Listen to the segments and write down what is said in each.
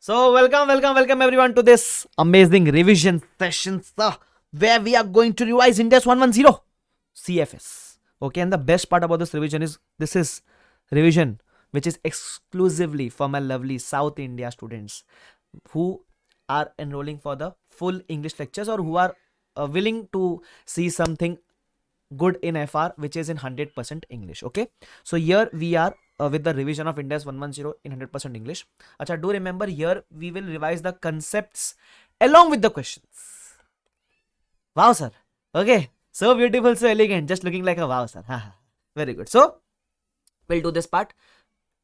welcome everyone to this amazing revision session, where we are going to revise Ind AS 110 CFS. Okay, and the best part about this revision is this is revision which is exclusively for my lovely South India students who are enrolling for the full English lectures or who are willing to see something good in FR which is in 100% English. Okay, so here we are with the revision of Ind AS 110 in 100% English. Acha, do remember here we will revise the concepts along with the questions. Wow, sir. Okay, so beautiful, so elegant, just looking like a wow, sir. Very good. So we'll do this part.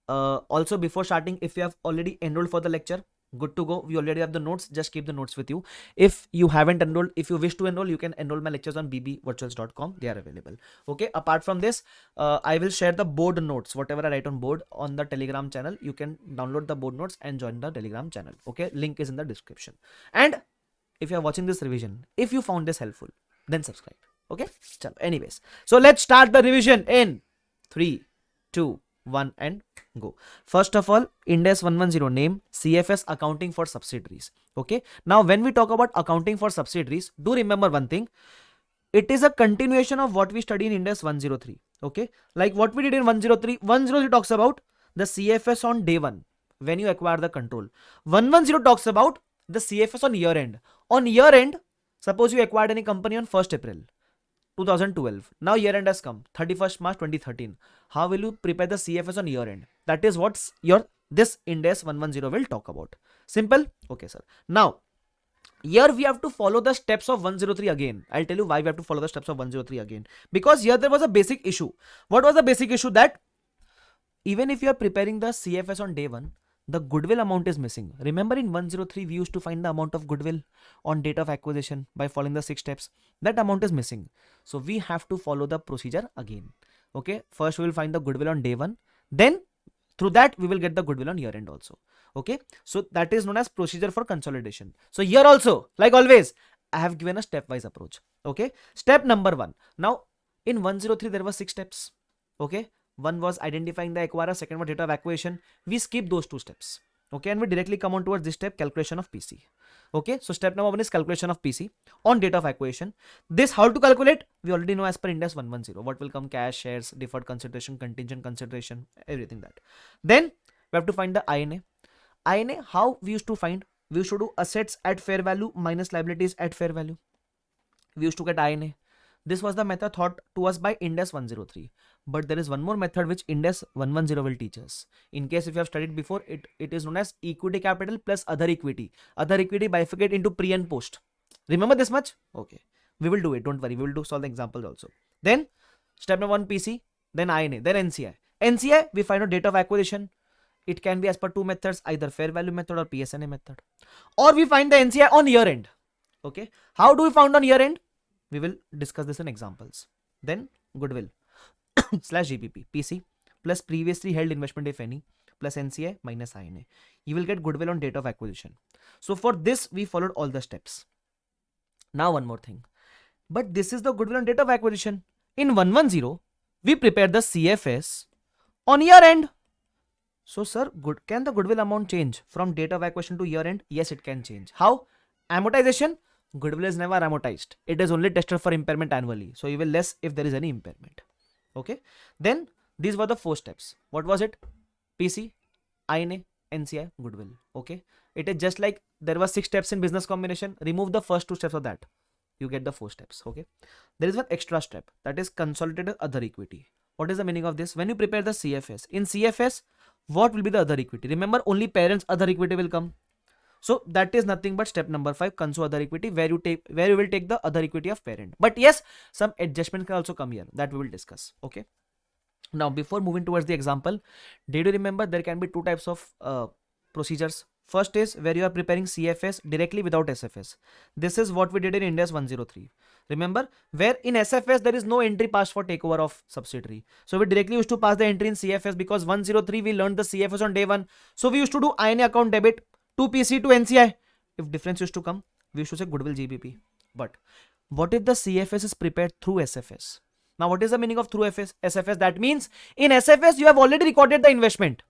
Also, before starting, if you have already enrolled for the lecture, good to go. We already have the notes. Just keep the notes with you. If you haven't enrolled, if you wish to enroll, you can enroll my lectures on bbvirtuals.com. They are available. Okay. Apart from this, I will share the board notes, whatever I write on board, on the Telegram channel. You can download the board notes and join the Telegram channel. Okay. Link is in the description. And if you are watching this revision, if you found this helpful, then subscribe. Okay. Anyways, so let's start the revision in 3, 2, 1 and go. First of all, Ind AS 110 name CFS accounting for subsidiaries. Okay. Now, when we talk about accounting for subsidiaries, do remember one thing. It is a continuation of what we studied in Ind AS 103. Okay. Like what we did in 103. 103 talks about the CFS on day 1 when you acquire the control. 110 talks about the CFS on year end. On year end, suppose you acquired any company on 1st April 2012. Now year end has come, 31st March 2013. How will you prepare the CFS on year end? That is what this Ind AS 110 will talk about. Simple? Okay, sir. Now, here we have to follow the steps of 103 again. I'll tell you why we have to follow the steps of 103 again. Because here there was a basic issue. What was the basic issue? That even if you are preparing the CFS on day 1, the goodwill amount is missing. Remember in 103 we used to find the amount of goodwill on date of acquisition by following the 6 steps. That amount is missing. So we have to follow the procedure again. Okay, first we will find the goodwill on day 1. Then through that we will get the goodwill on year end also. Okay, so that is known as procedure for consolidation. So here also, like always, I have given a stepwise approach. Okay, step number 1. Now in 103 there were 6 steps. Okay, one was identifying the acquirer, second was date of acquisition. We skip those 2 steps. Okay, and we directly come on towards this step, calculation of PC. Okay, so step number 1 is calculation of PC on date of acquisition. This how to calculate? We already know as per Ind AS 110. What will come? Cash, shares, deferred consideration, contingent consideration, everything that. Then we have to find the INA. INA, how we used to find? We used to do assets at fair value minus liabilities at fair value. We used to get INA. This was the method taught to us by Ind AS 103. But there is one more method which Ind AS 110 will teach us. In case if you have studied before, it is known as equity capital plus other equity. Other equity bifurcate into pre and post. Remember this much? Okay. We will do it. Don't worry. We will solve the examples also. Then step number 1 PC, then INA, then NCI. NCI, we find out date of acquisition. It can be as per 2 methods, either fair value method or PSNA method. Or we find the NCI on year end. Okay. How do we find on year end? We will discuss this in examples. Then goodwill slash GPP, PC plus previously held investment if any, plus NCI minus INA. You will get goodwill on date of acquisition. So for this we followed all the steps. Now one more thing. But this is the goodwill on date of acquisition. In 110 we prepared the CFS on year end. So sir, can the goodwill amount change from date of acquisition to year end? Yes, it can change. How? Amortization. Goodwill is never amortized. It is only tested for impairment annually. So you will less if there is any impairment. Okay. Then these were the 4 steps. What was it? PC, INA, NCI, goodwill. Okay. It is just like there were 6 steps in business combination. Remove the first 2 steps of that. You get the 4 steps. Okay. There is one extra step, that is consolidated other equity. What is the meaning of this? When you prepare the CFS, in CFS, what will be the other equity? Remember, only parents other equity will come. So that is nothing but step number 5, console other equity, where you will take the other equity of parent. But yes, some adjustment can also come here, that we will discuss. Okay. Now before moving towards the example, did you remember there can be 2 types of procedures? First is where you are preparing CFS directly without SFS. This is what we did in Ind AS 103. Remember, where in SFS there is no entry passed for takeover of subsidiary. So we directly used to pass the entry in CFS because 103 we learned the CFS on day 1. So we used to do INA account debit to PC to NCI. If difference used to come, we used to say goodwill GBP. But what if the CFS is prepared through SFS? Now what is the meaning of through SFS? That means in SFS you have already recorded the investment.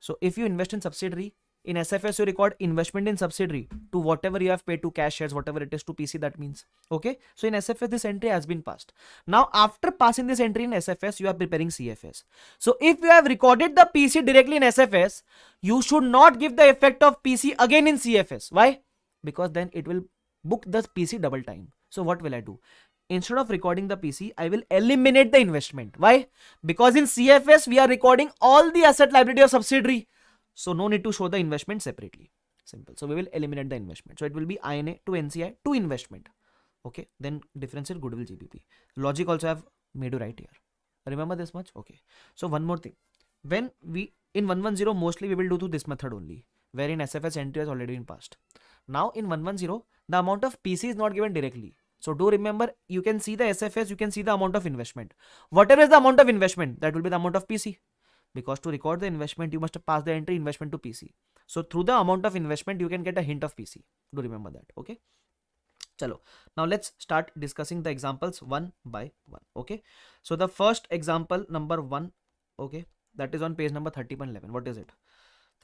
So if you invest in subsidiary, In SFS, you record investment in subsidiary to whatever you have paid to cash shares, whatever it is to PC, that means. Okay. So in SFS, this entry has been passed. Now, after passing this entry in SFS, you are preparing CFS. So if you have recorded the PC directly in SFS, you should not give the effect of PC again in CFS. Why? Because then it will book the PC double time. So what will I do? Instead of recording the PC, I will eliminate the investment. Why? Because in CFS, we are recording all the asset liability of subsidiary. So no need to show the investment separately. Simple. So we will eliminate the investment. So it will be INA to NCI to investment. Okay. Then differentiate goodwill GBP. Logic also have made you right here. Remember this much? Okay. So one more thing. When we in 110, mostly we will do through this method only, wherein SFS entry has already been passed. Now in 110, the amount of PC is not given directly. So do remember, you can see the SFS, you can see the amount of investment. Whatever is the amount of investment, that will be the amount of PC. Because to record the investment, you must pass the entry investment to PC. So through the amount of investment, you can get a hint of PC. Do remember that. Okay. Chalo. Now let's start discussing the examples one by one. Okay. So the first example number 1. Okay. That is on page number 30.11. What is it?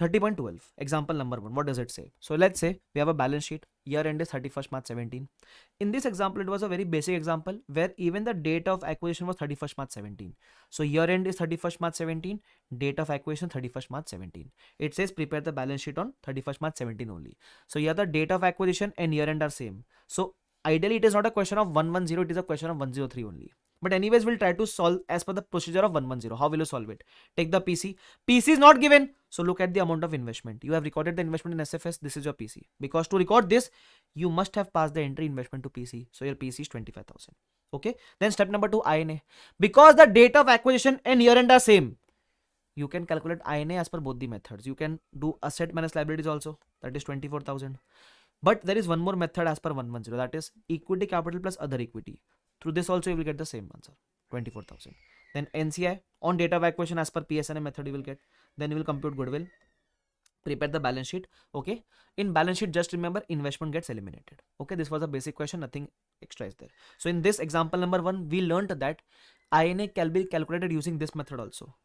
30.12. Example number 1. What does it say? So let's say we have a balance sheet. Year end is 31st March 17. In this example, it was a very basic example where even the date of acquisition was 31st March 17. So year end is 31st March 17. Date of acquisition 31st March 17. It says prepare the balance sheet on 31st March 17 only. So here the date of acquisition and year end are same. So ideally it is not a question of 110, it is a question of 103 only. But anyways, we'll try to solve as per the procedure of 110. How will you solve it? Take the PC. PC is not given. So look at the amount of investment. You have recorded the investment in SFS. This is your PC. Because to record this, you must have passed the entry investment to PC. So your PC is 25,000. Okay. Then step number 2, INA. Because the date of acquisition and year end are same, you can calculate INA as per both the methods. You can do asset minus liabilities also. That is 24,000. But there is one more method as per 110. That is equity capital plus other equity. Through this also you will get the same answer, 24,000. Then NCI on date of acquisition as per PSNA method you will get. Then you will compute goodwill, prepare the balance sheet. Okay. In balance sheet, just remember investment gets eliminated. Okay. This was a basic question. Nothing extra is there. So in this example number 1, we learned that INA can be calculated using this method also.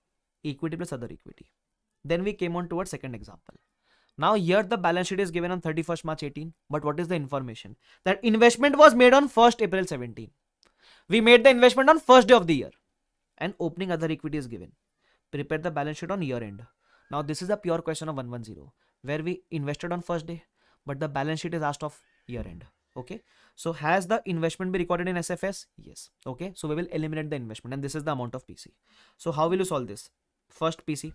Equity plus other equity. Then we came on towards second example. Now here the balance sheet is given on 31st March 18. But what is the information? That investment was made on 1st April 17. We made the investment on first day of the year and opening other equity is given. Prepare the balance sheet on year end. Now this is a pure question of 110 where we invested on first day, but the balance sheet is asked of year end. Okay. So has the investment been recorded in SFS? Yes. Okay. So we will eliminate the investment and this is the amount of PC. So how will you solve this? First PC,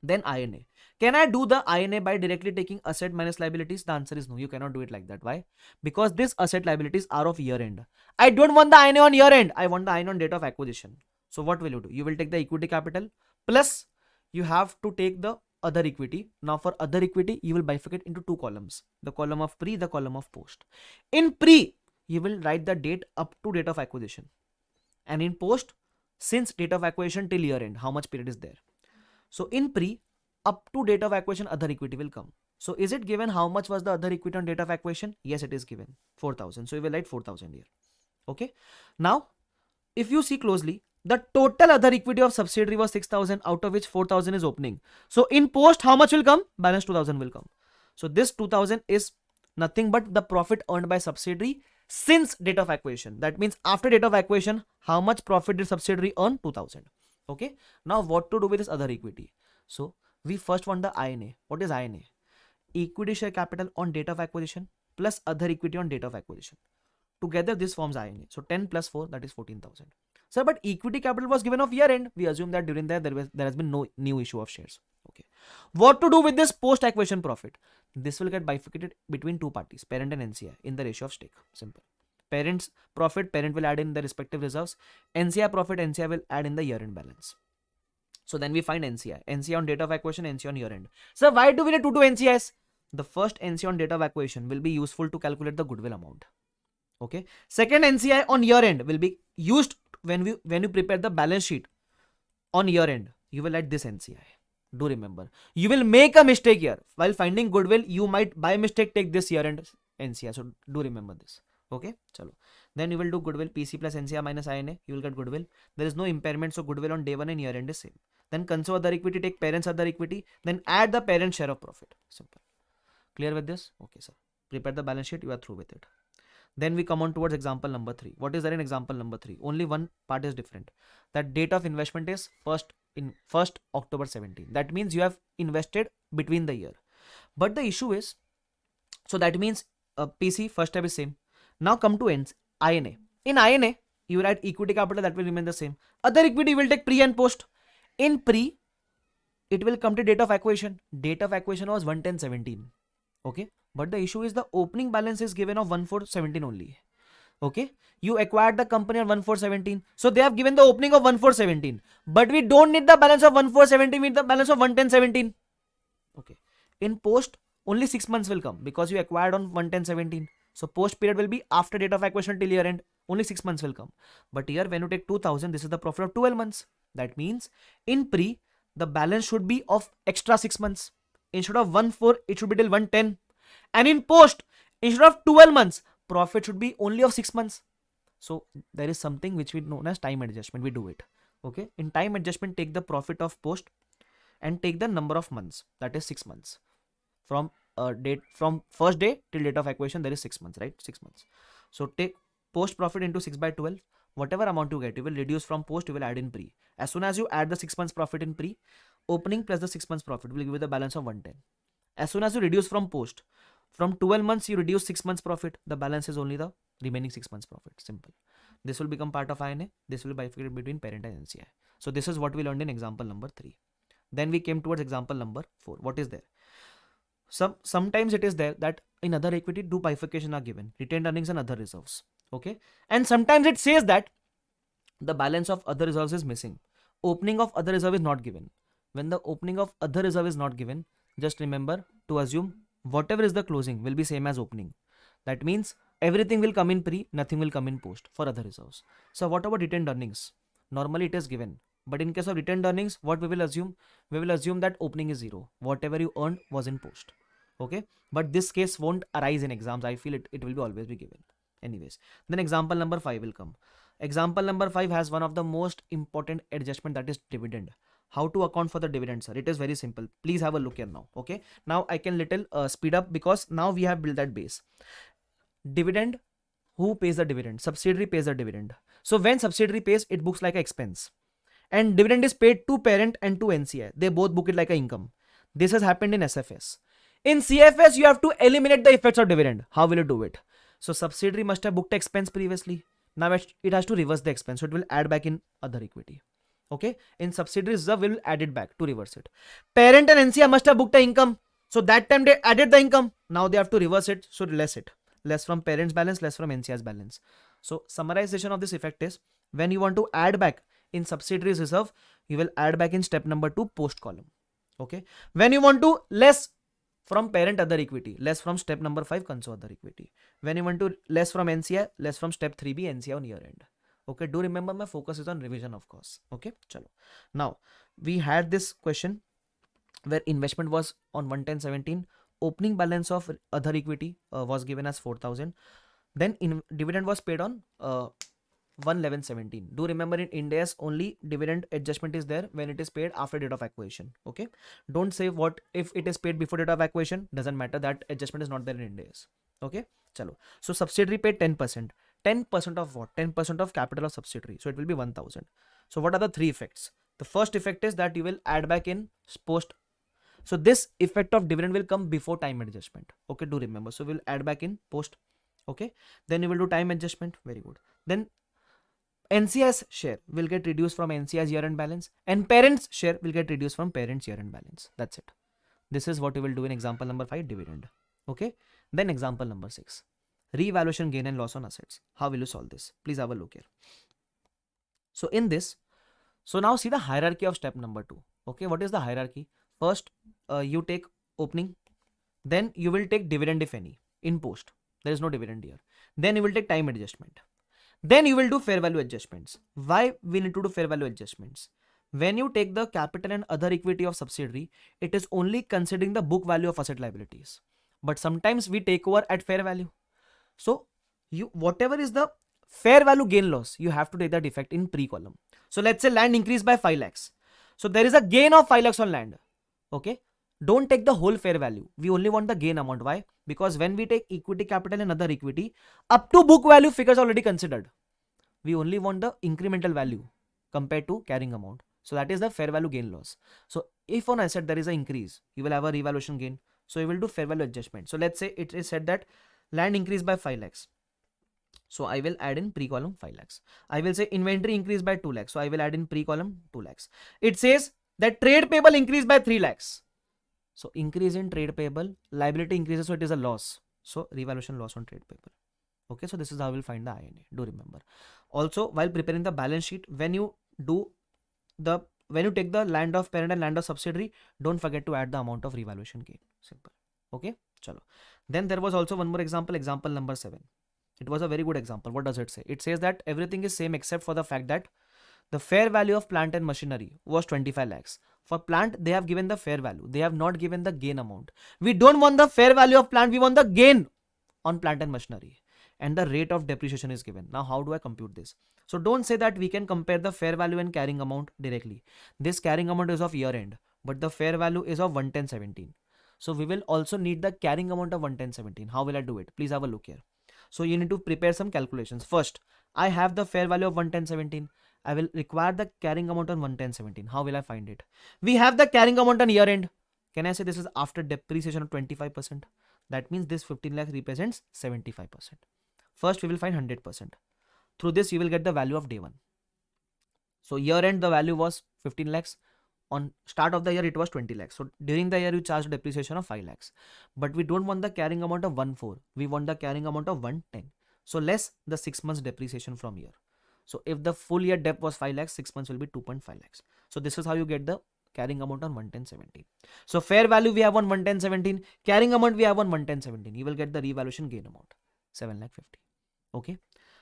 then INA. Can I do the INA by directly taking asset minus liabilities? The answer is no. You cannot do it like that. Why? Because this asset liabilities are of year end. I don't want the INA on year end. I want the INA on date of acquisition. So what will you do? You will take the equity capital plus you have to take the other equity. Now for other equity, you will bifurcate into 2 columns. The column of pre, the column of post. In pre, you will write the date up to date of acquisition. And in post, since date of acquisition till year end, how much period is there? So in pre, up to date of acquisition, other equity will come. So is it given how much was the other equity on date of acquisition? Yes, it is given 4,000. So we will write 4,000 here. Okay. Now, if you see closely, the total other equity of subsidiary was 6,000, out of which 4,000 is opening. So in post, how much will come? Balance 2,000 will come. So this 2,000 is nothing but the profit earned by subsidiary since date of acquisition. That means after date of acquisition, how much profit did subsidiary earn? 2,000. Okay. Now what to do with this other equity? So we first want the INA. What is INA? Equity share capital on date of acquisition plus other equity on date of acquisition. Together this forms INA. So 10 plus 4, that is 14,000. Sir, but equity capital was given of year end. We assume that during that there has been no new issue of shares. Okay. What to do with this post acquisition profit? This will get bifurcated between 2 parties, parent and NCI, in the ratio of stake. Simple. Parent's profit, parent will add in the respective reserves. NCI profit, NCI will add in the year end balance. So then we find NCI. NCI on date of acquisition, NCI on year end. So why do we need 2 NCIs? The first NCI on date of acquisition will be useful to calculate the goodwill amount. Okay. Second NCI on year end will be used when you prepare the balance sheet on year end. You will add this NCI. Do remember. You will make a mistake here. While finding goodwill, you might by mistake take this year end NCI. So do remember this. Okay. Chalo. Then you will do goodwill PC plus NCI minus INA. You will get goodwill. There is no impairment. So goodwill on day 1 and year end is same. Then console other equity, take parents other equity, then add the parent share of profit. Simple. Clear with this? Okay, sir. Prepare the balance sheet, you are through with it. Then we come on towards example number 3. What is there in example number 3? Only one part is different. That date of investment is 1st October 17. That means you have invested between the year. But the issue is, so that means PC first step is same. Now come to INA. In INA, you will add equity capital, that will remain the same. Other equity will take pre and post. In pre, it will come to date of acquisition. Date of acquisition was 1/10/17. Okay, but the issue is the opening balance is given of 1/4/17 only. Okay, you acquired the company on 1/4/17, so they have given the opening of 1/4/17, but we don't need the balance of 1/4/17, we need the balance of 1/10/17. Okay, in post only 6 months will come because you acquired on 1/10/17. So post period will be after date of acquisition till year end. Only 6 months will come. But here when you take 2000, this is the profit of 12 months. That means in pre, the balance should be of extra 6 months. Instead of 1/4, it should be till 1/10. And in post, instead of 12 months, profit should be only of 6 months. So there is something which we known as time adjustment. We do it. Okay. In time adjustment, take the profit of post and take the number of months. That is 6 months. From first day till date of acquisition, there is 6 months, right? 6 months. So take post profit into 6/12. Whatever amount you get, you will reduce from post, you will add in pre. As soon as you add the 6 months profit in pre, opening plus the 6 months profit will give you the balance of 110. As soon as you reduce from post, from 12 months you reduce 6 months profit, the balance is only the remaining 6 months profit. Simple. This will become part of INA. This will bifurcate between parent and NCI. So this is what we learned in example number 3. Then we came towards example number 4. What is there? Sometimes it is there that in other equity, two bifurcation are given, retained earnings and other reserves. Okay. And sometimes it says that the balance of other reserves is missing. Opening of other reserve is not given. When the opening of other reserve is not given, just remember to assume whatever is the closing will be same as opening. That means everything will come in pre, nothing will come in post for other reserves. So what about retained earnings? Normally it is given. But in case of retained earnings, what we will assume? We will assume that opening is 0. Whatever you earned was in post. Okay. But this case won't arise in exams. I feel it will be always be given. Anyways. Then example number 5 will come. Example number 5 has one of the most important adjustment, that is dividend. How to account for the dividend, sir? It is very simple. Please have a look here now. Okay. Now I can little speed up because now we have built that base. Dividend. Who pays the dividend? Subsidiary pays the dividend. So when subsidiary pays, it books like an expense. And dividend is paid to parent and to NCI. They both book it like an income. This has happened in SFS. In CFS, you have to eliminate the effects of dividend. How will you do it? So subsidiary must have booked expense previously. Now it has to reverse the expense. So it will add back in other equity. Okay. In subsidiary reserve, we will add it back to reverse it. Parent and NCI must have booked the income. So that time they added the income. Now they have to reverse it. So less it. Less from parent's balance, less from NCI's balance. So summarization of this effect is when you want to add back in subsidiaries reserve, you will add back in step number 2 post column. Okay. When you want to less from parent other equity, less from step number 5 console other equity. When you want to less from NCI, less from step 3B NCI on year end. Okay. Do remember my focus is on revision, of course. Okay. Chalo. Now we had this question where investment was on 110/17. Opening balance of other equity was given as 4,000. Then dividend was paid on 1/11/17. Do remember in Ind AS only dividend adjustment is there when it is paid after date of acquisition. Okay. Don't say what if it is paid before date of acquisition. Doesn't matter. That adjustment is not there in Ind AS. Okay. Chalo. So subsidiary paid 10%. 10% of what? 10% of capital of subsidiary. So it will be 1,000. So what are the 3 effects? The first effect is that you will add back in post. So this effect of dividend will come before time adjustment. Okay. Do remember. So we'll add back in post. Okay. Then you will do time adjustment. Very good. Then NCI's share will get reduced from NCI's year-end balance and parents' share will get reduced from parents' year-end balance. That's it. This is what you will do in example number 5, dividend. Okay. Then example number 6, revaluation gain and loss on assets. How will you solve this? Please have a look here. So in this, so now see the hierarchy of step number 2. Okay. What is the hierarchy? First, you take opening, then you will take dividend if any in post. There is no dividend here. Then you will take time adjustment. Then you will do fair value adjustments. Why we need to do fair value adjustments? When you take the capital and other equity of subsidiary, it is only considering the book value of asset liabilities. But sometimes we take over at fair value. So whatever is the fair value gain loss, you have to take that effect in pre column. So let's say land increased by 5 lakhs. So there is a gain of 5 lakhs on land. Okay. Don't take the whole fair value. We only want the gain amount. Why? Because when we take equity capital and other equity, up to book value figures already considered. We only want the incremental value compared to carrying amount. So that is the fair value gain loss. So if on asset there is an increase, you will have a revaluation gain. So you will do fair value adjustment. So let's say it is said that land increased by 5 lakhs. So I will add in pre-column 5 lakhs. I will say inventory increased by 2 lakhs. So I will add in pre-column 2 lakhs. It says that trade payable increased by 3 lakhs. So increase in trade payable, liability increases, so it is a loss. So revaluation loss on trade payable. Okay, so this is how we'll find the INA. Do remember. Also, while preparing the balance sheet, when you take the land of parent and land of subsidiary, don't forget to add the amount of revaluation gain. Simple. Okay, chalo. Then there was also one more example, example number 7. It was a very good example. What does it say? It says that everything is same except for the fact that the fair value of plant and machinery was 25 lakhs. For plant, they have given the fair value. They have not given the gain amount. We don't want the fair value of plant. We want the gain on plant and machinery. And the rate of depreciation is given. Now, how do I compute this? So don't say that we can compare the fair value and carrying amount directly. This carrying amount is of year end, but the fair value is of 11017. So we will also need the carrying amount of 11017. How will I do it? Please have a look here. So you need to prepare some calculations. First, I have the fair value of 11017. I will require the carrying amount on 11017. How will I find it? We have the carrying amount on year end. Can I say this is after depreciation of 25%? That means this 15 lakh represents 75%. First, we will find 100%. Through this, you will get the value of day 1. So year end, the value was 15 lakhs. On start of the year, it was 20 lakhs. So during the year, you charge depreciation of 5 lakhs. But we don't want the carrying amount of 1.4. We want the carrying amount of 110. So less the 6 months depreciation from year. So if the full year debt was 5 lakhs, 6 months will be 2.5 lakhs. So this is how you get the carrying amount on 11017. So fair value we have on 11017. Carrying amount we have on 11017. You will get the revaluation gain amount 7 lakh 50. Okay.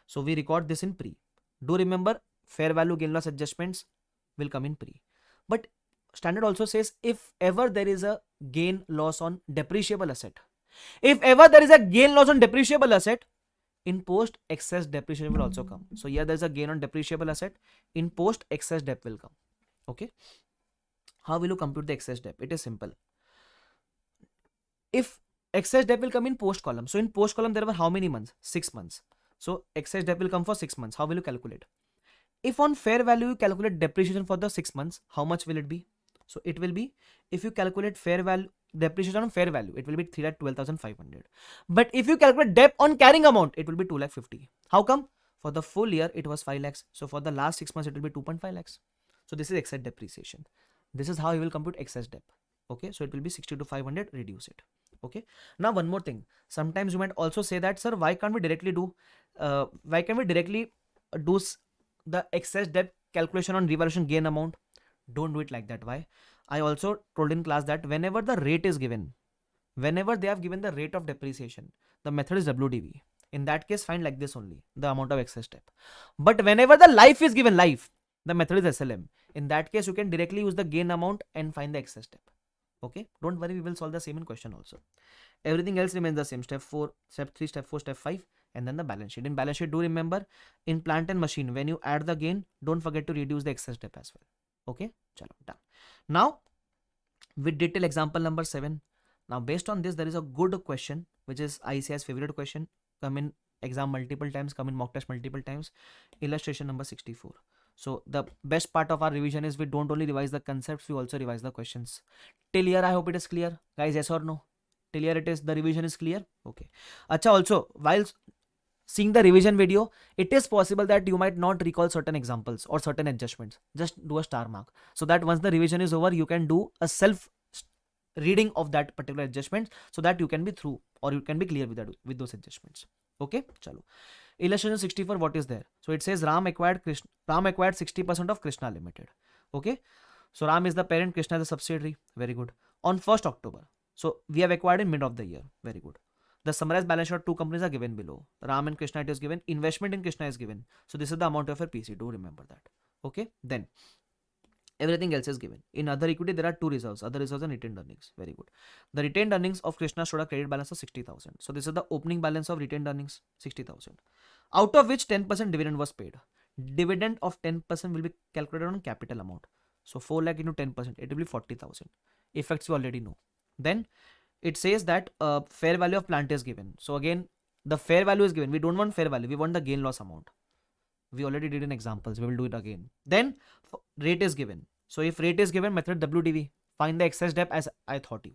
So we record this in pre. Do remember fair value gain loss adjustments will come in pre. But standard also says if ever there is a gain loss on depreciable asset. If ever there is a gain loss on depreciable asset, in post excess depreciation will also come. So here there is a gain on depreciable asset. In post excess debt will come. Okay. How will you compute the excess debt? It is simple. If excess debt will come in post column. So in post column there were how many months? 6 months. So excess debt will come for 6 months. How will you calculate? If on fair value you calculate depreciation for the 6 months, how much will it be? So it will be, if you calculate fair value depreciation on fair value, it will be 3,12,500. But if you calculate debt on carrying amount, it will be 2,50,000. How come? For the full year it was 5 lakhs. So for the last 6 months it will be 2.5 lakhs. So this is excess depreciation. This is how you will compute excess debt. Okay, so it will be 60 to 500. Reduce it. Okay. Now one more thing. Sometimes you might also say that, sir, why can't we directly do the excess debt calculation on revaluation gain amount? Don't do it like that. Why? I also told in class that whenever the rate is given, whenever they have given the rate of depreciation, the method is WDV. In that case, find like this only, the amount of excess debt. But whenever the life is given, life, the method is SLM. In that case, you can directly use the gain amount and find the excess debt. Okay, don't worry, we will solve the same in question also. Everything else remains the same. Step 4, step 3, step 4, step 5, and then the balance sheet. In balance sheet, do remember, in plant and machine, when you add the gain, don't forget to reduce the excess debt as well. Okay, chalo, done. Now, with detail example number 7. Now, based on this, there is a good question, which is ICI's favorite question, come in exam multiple times, come in mock test multiple times. Illustration number 64. So the best part of our revision is we don't only revise the concepts, we also revise the questions. Till here, I hope it is clear. Guys, yes or no? Till here it is, the revision is clear? Okay. Acha, also, while seeing the revision video, it is possible that you might not recall certain examples or certain adjustments. Just do a star mark. So that once the revision is over, you can do a self reading of that particular adjustment so that you can be through or you can be clear with those adjustments. Okay, chalo. Illustration 64, what is there? So it says Ram acquired 60% of Krishna Limited. Okay, so Ram is the parent, Krishna is the subsidiary. Very good. On 1st October, so we have acquired in mid of the year. Very good. The summarized balance sheet of two companies are given below. Ram and Krishna, it is given. Investment in Krishna is given. So this is the amount of your PC. Do remember that. Okay, then everything else is given. In other equity, there are two reserves. Other reserves and retained earnings. Very good. The retained earnings of Krishna showed a credit balance of 60,000. So this is the opening balance of retained earnings, 60,000. Out of which 10% dividend was paid. Dividend of 10% will be calculated on capital amount. So 4 lakh into 10%, it will be 40,000. Effects you already know. Then it says that fair value of plant is given. So again, the fair value is given. We don't want fair value. We want the gain loss amount. We already did in examples. We will do it again. Then rate is given. So if rate is given, method WDV. Find the excess debt as I thought you.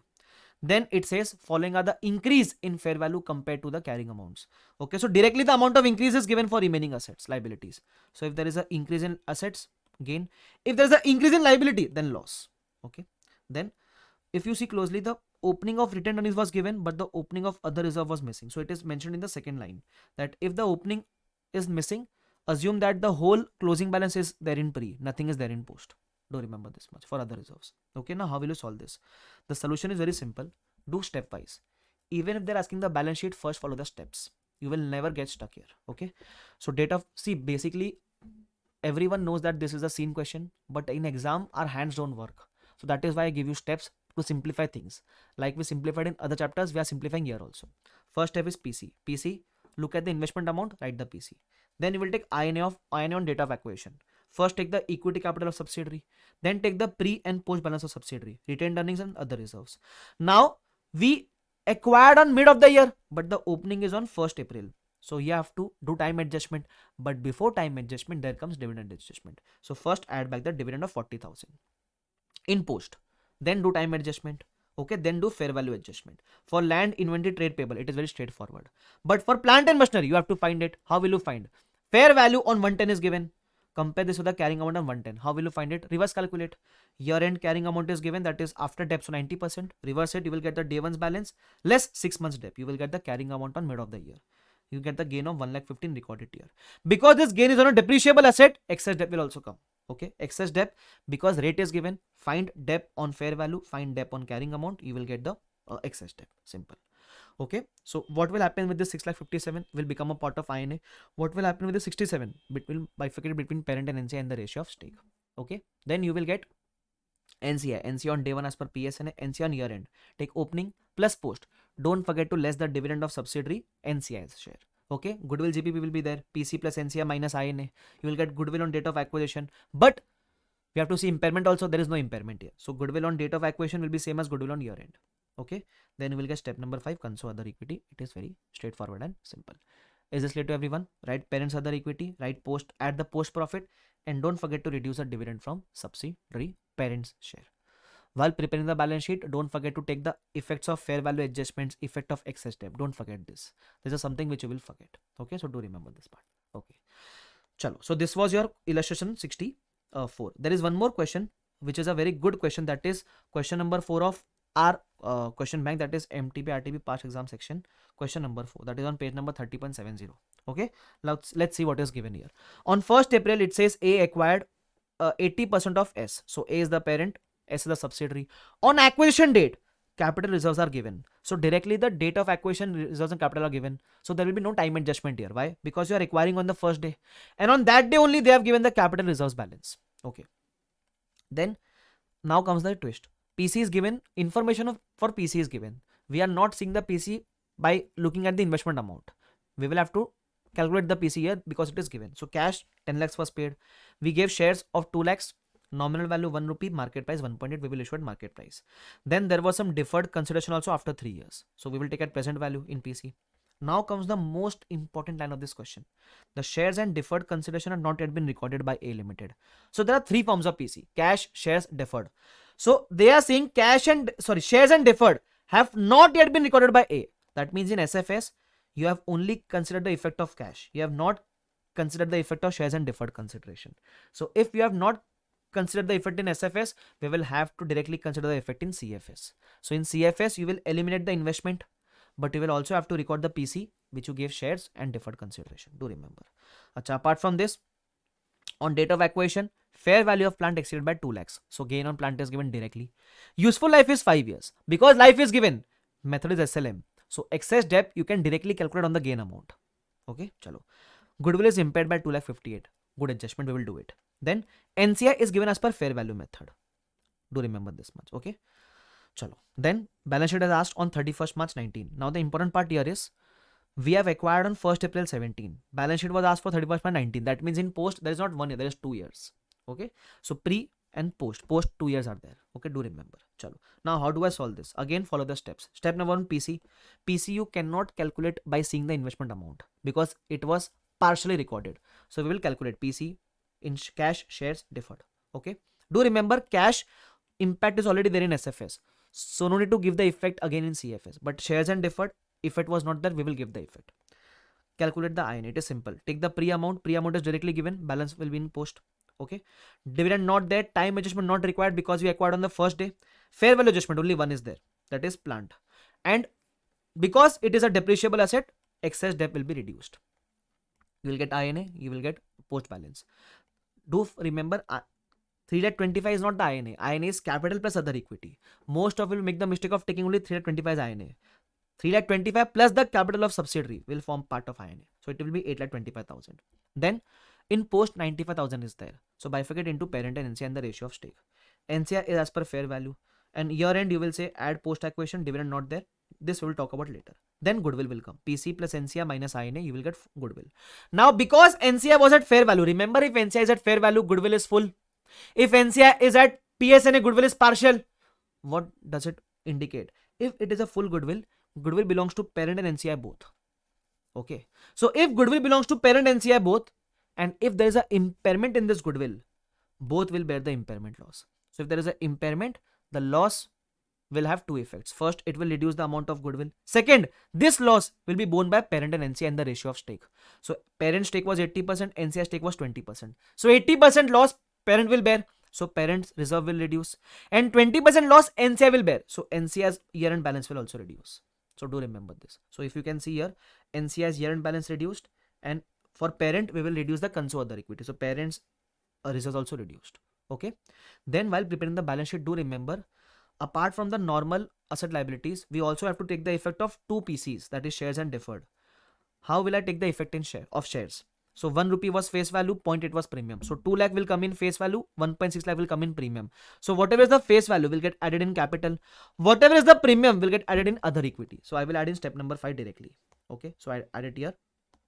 Then it says following are the increase in fair value compared to the carrying amounts. Okay, so directly the amount of increase is given for remaining assets, liabilities. So if there is an increase in assets, gain. If there is an increase in liability, then loss. Okay. Then if you see closely, the opening of retained earnings was given, but the opening of other reserve was missing. So it is mentioned in the second line that if the opening is missing, assume that the whole closing balance is there in pre, nothing is there in post. Do remember this much for other reserves. Okay, now how will you solve this? The solution is very simple. Do stepwise. Even if they're asking the balance sheet, first follow the steps. You will never get stuck here. Okay, so date of, see, basically everyone knows that this is a scene question, but in exam our hands don't work. So that is why I give you steps to simplify things. Like we simplified in other chapters, we are simplifying here also. First step is PC. PC, look at the investment amount, write the PC. Then you will take INA on date of acquisition. First take the equity capital of subsidiary. Then take the pre and post balance of subsidiary, retained earnings and other reserves. Now we acquired on mid of the year, but the opening is on 1st April. So you have to do time adjustment. But before time adjustment, there comes dividend adjustment. So first add back the dividend of 40,000 in post. Then do time adjustment. Okay, then do fair value adjustment. For land, inventory, trade payable, it is very straightforward. But for plant and machinery, you have to find it. How will you find? Fair value on 110 is given. Compare this with the carrying amount on 110. How will you find it? Reverse calculate. Year-end carrying amount is given, that is after debt, so 90%. Reverse it, you will get the day one's balance less 6 months debt. You will get the carrying amount on mid of the year. You get the gain of 1,15,000 recorded here. Because this gain is on a depreciable asset, excess debt will also come. Okay, excess debt, because rate is given, find debt on fair value, find debt on carrying amount, you will get the excess debt. Simple. Okay, so what will happen with this 6,57,000 will become a part of INA. What will happen with the 67? It will bifurcate between parent and NCI and the ratio of stake. Okay, then you will get NCI on day one as per PSNA, NCI on year end. Take opening plus post. Don't forget to less the dividend of subsidiary, NCI's share. Okay, goodwill GPP will be there, PC plus NCI minus INA. You will get goodwill on date of acquisition, but we have to see impairment also. There is no impairment here. So goodwill on date of acquisition will be same as goodwill on year end. Okay, then you will get step number 5, console other equity. It is very straightforward and simple. Is this clear to everyone? Write parents other equity, write post, add the post profit, and don't forget to reduce the dividend from subsidiary parents share. While preparing the balance sheet, don't forget to take the effects of fair value adjustments, effect of excess debt. Don't forget this. This is something which you will forget. Okay, so do remember this part. Okay, chalo. So this was your illustration 64. There is one more question, which is a very good question. That is question number 4 of our question bank, that is MTB RTB past exam section. Question number 4, that is on page number 30.70. Okay, let's see what is given here. On 1st April, it says A acquired 80% of S. So A is the parent, S is the subsidiary. On acquisition date, capital reserves are given. So directly the date of acquisition, reserves and capital are given. So there will be no time adjustment here. Why? Because you are acquiring on the first day, and on that day only they have given the capital reserves balance. Okay, then now comes the twist. PC is given, information for PC is given. We are not seeing the PC by looking at the investment amount. We will have to calculate the PC here because it is given. So cash 10 lakhs was paid. We gave shares of 2 lakhs, nominal value 1 rupee, market price 1.8. We will issue at market price. Then there was some deferred consideration also after 3 years. So we will take at present value in PC. Now comes the most important line of this question. The shares and deferred consideration have not yet been recorded by A Limited. So there are 3 forms of PC: cash, shares, deferred. So they are saying shares and deferred have not yet been recorded by A. That means in SFS, you have only considered the effect of cash. You have not considered the effect of shares and deferred consideration. So if you have not considered the effect in SFS, we will have to directly consider the effect in CFS. So in CFS, you will eliminate the investment, but you will also have to record the PC, which you gave shares and deferred consideration. Do remember. Apart from this, on date of acquisition, fair value of plant exceeded by 2 lakhs. So gain on plant is given directly. Useful life is 5 years. Because life is given, method is SLM. So excess debt you can directly calculate on the gain amount. Okay, chalo. Goodwill is impaired by 2,58,000. Good adjustment, we will do it. Then NCI is given as per fair value method. Do remember this much. Okay, chalo. Then balance sheet is asked on 31st March 19. Now the important part here is we have acquired on 1st April 17. Balance sheet was asked for 31st March 19. That means in post there is not 1 year, there is 2 years. Okay, so pre and post 2 years are there. Okay, do remember. Chalo. Now how do I solve this? Again, follow the steps. Step number 1, PC you cannot calculate by seeing the investment amount because it was partially recorded. So we will calculate PC in cash, shares, deferred. Okay, do remember cash impact is already there in SFS, so no need to give the effect again in CFS, but shares and deferred, if it was not there, we will give the effect. Calculate the INA. It is simple. Take the pre-amount is directly given, balance will be in post. Okay, dividend not there, time adjustment not required because we acquired on the first day. Fair value adjustment only one is there, that is plant, and because it is a depreciable asset, excess debt will be reduced. You will get INA, you will get post balance. Do remember 325 is not the INA. INA is capital plus other equity. Most of you will make the mistake of taking only 325 as INA. 325 plus the capital of subsidiary will form part of INA. So it will be 825,000. Then in post 95,000 is there. So bifurcate into parent and NCI and the ratio of stake. NCI is as per fair value. And year end you will say add post acquisition, dividend not there. This we will talk about later. Then goodwill will come. PC plus NCI minus INA, you will get goodwill. Now because NCI was at fair value, remember if NCI is at fair value, goodwill is full. If NCI is at PSNA, goodwill is partial. What does it indicate? If it is a full goodwill belongs to parent and NCI both. Okay. So if goodwill belongs to parent and NCI both, and if there is an impairment in this goodwill, both will bear the impairment loss. So if there is an impairment, the loss will have two effects. First, it will reduce the amount of goodwill. Second, this loss will be borne by parent and NCI and the ratio of stake. So parent stake was 80%, NCI stake was 20%. So 80% loss parent will bear. So parent's reserve will reduce. And 20% loss NCI will bear. So NCI's year-end balance will also reduce. So do remember this. So if you can see here, NCI's year-end balance reduced, and for parent we will reduce the consolidated other equity. So parent's reserves also reduced. Okay. Then while preparing the balance sheet, do remember, apart from the normal asset liabilities, we also have to take the effect of two PCs, that is shares and deferred. How will I take the effect in shares? So 1 rupee was face value, 0.8 was premium. So 2 lakh will come in face value, 1.6 lakh will come in premium. So whatever is the face value will get added in capital. Whatever is the premium will get added in other equity. So I will add in step number 5 directly. Okay. So I add it here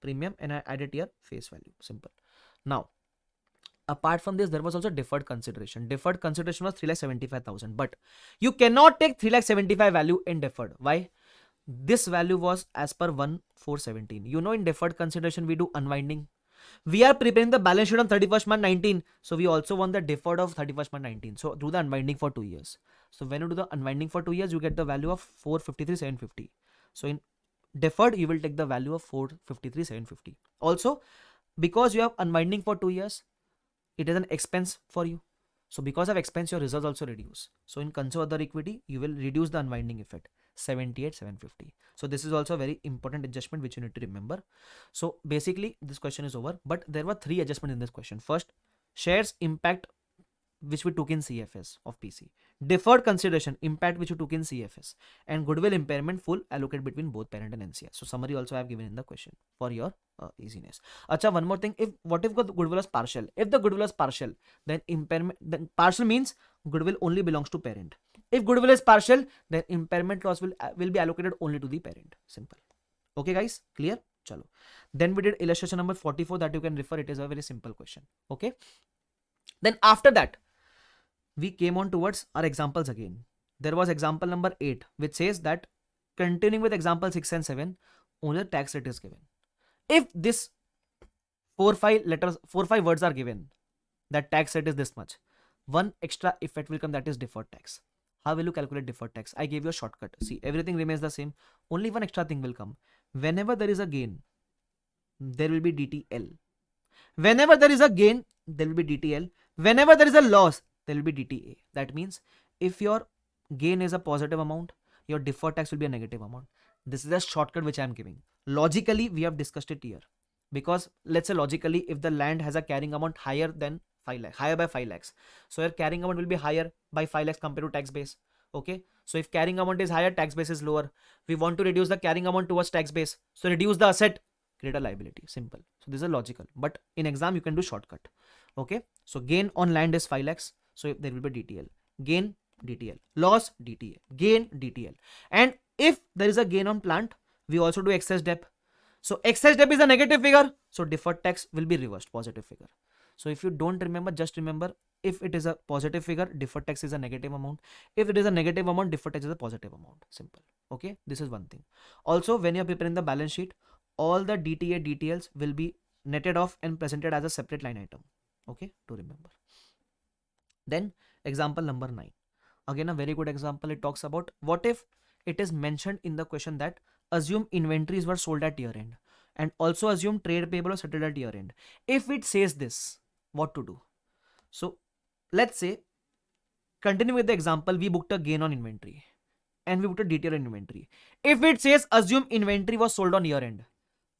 premium and I add it here face value. Simple. Now, apart from this, there was also deferred consideration. Deferred consideration was 3,75,000. But you cannot take 3,75,000 value in deferred. Why? This value was as per 1,417. You know, in deferred consideration, we do unwinding. We are preparing the balance sheet on 31st month 19. So we also want the deferred of 31st month 19. So do the unwinding for 2 years. So when you do the unwinding for 2 years, you get the value of 453,750. So in deferred, you will take the value of 453,750. Also, because you have unwinding for 2 years, it is an expense for you. So because of expense, your reserves also reduce. So in consolidated other equity, you will reduce the unwinding effect. 78,750. So this is also a very important adjustment which you need to remember. So basically this question is over, but there were 3 adjustments in this question. First, shares impact which we took in CFS of PC. Deferred consideration impact which we took in CFS. And goodwill impairment full allocate between both parent and NCI. So summary also I have given in the question for your easiness. Acha, one more thing. What if the goodwill is partial? If the goodwill is partial, then impairment, then partial means goodwill only belongs to parent. If goodwill is partial, then impairment loss will be allocated only to the parent. Simple. Okay guys, clear? Chalo. Then we did illustration number 44 that you can refer. It is a very simple question. Okay. Then after that, we came on towards our examples again. There was example number 8 which says that continuing with example 6 and 7, only the tax rate is given. If this 4-5 words are given, that tax rate is this much, one extra effect will come, that is deferred tax. How will you calculate deferred tax? I gave you a shortcut. See, everything remains the same. Only one extra thing will come. Whenever there is a gain, there will be DTL. Whenever there is a gain, there will be DTL. Whenever there is a loss, there will be DTA. That means if your gain is a positive amount, your deferred tax will be a negative amount. This is a shortcut which I am giving. Logically, we have discussed it here. Because let's say logically, if the land has a carrying amount higher than 5 lakhs, higher by 5 lakhs. So your carrying amount will be higher by 5 lakhs compared to tax base. Okay. So if carrying amount is higher, tax base is lower. We want to reduce the carrying amount towards tax base. So reduce the asset, create a liability. Simple. So this is logical. But in exam, you can do shortcut. Okay. So gain on land is 5 lakhs. So there will be DTL. Gain, DTL. Loss, DTA. Gain, DTL. And if there is a gain on plant, we also do excess debt. So excess debt is a negative figure. So deferred tax will be reversed, positive figure. So if you don't remember, just remember, if it is a positive figure, deferred tax is a negative amount. If it is a negative amount, deferred tax is a positive amount. Simple. Okay, this is one thing. Also, when you are preparing the balance sheet, all the DTA details will be netted off and presented as a separate line item. Okay, to remember. Then example number 9. Again, a very good example. It talks about what if it is mentioned in the question that assume inventories were sold at year end and also assume trade payable or settled at year end. If it says this, what to do? So let's say, continue with the example, we booked a gain on inventory and we booked a detail on inventory. If it says assume inventory was sold on year end,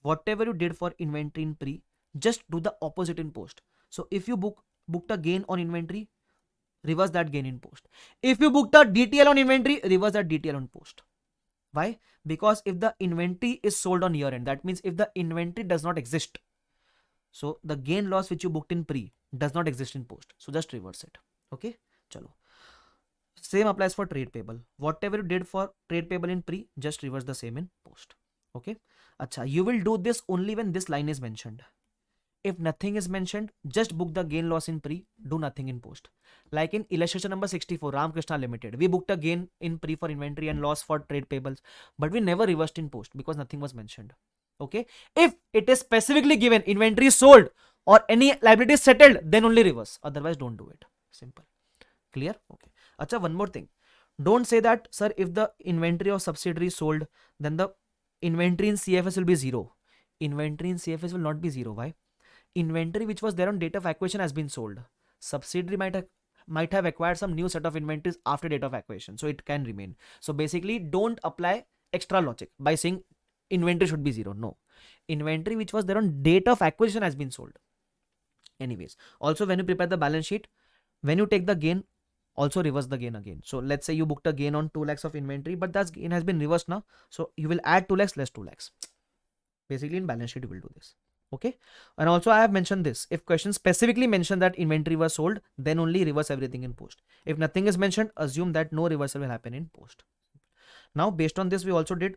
whatever you did for inventory in pre, just do the opposite in post. So if you booked a gain on inventory, reverse that gain in post. If you booked a DTL on inventory, reverse that DTL on post. Why? Because if the inventory is sold on year end, that means if the inventory does not exist, so the gain loss which you booked in pre does not exist in post. So just reverse it. Okay, chalo. Same applies for trade payable. Whatever you did for trade payable in pre, just reverse the same in post. Okay. Acha, you will do this only when this line is mentioned. If nothing is mentioned, just book the gain loss in pre, do nothing in post. Like in illustration number 64, Ramkrishna Limited, we booked a gain in pre for inventory and loss for trade payables, but we never reversed in post because nothing was mentioned. Okay. If it is specifically given inventory sold or any liability is settled, then only reverse. Otherwise, don't do it. Simple. Clear? Okay. Acha, one more thing. Don't say that, sir, if the inventory of subsidiary is sold, then the inventory in CFS will be 0. Inventory in CFS will not be 0. Why? Inventory which was there on date of acquisition has been sold. Subsidiary might have acquired some new set of inventories after date of acquisition, so it can remain. So basically, don't apply extra logic by saying inventory should be 0. No. Inventory which was there on date of acquisition has been sold. Anyways, also when you prepare the balance sheet, when you take the gain, also reverse the gain again. So let's say you booked a gain on 2 lakhs of inventory, but that gain has been reversed now. So you will add 2 lakhs less 2 lakhs. Basically in balance sheet you will do this. Okay. And also I have mentioned this. If question specifically mention that inventory was sold, then only reverse everything in post. If nothing is mentioned, assume that no reversal will happen in post. Now based on this, we also did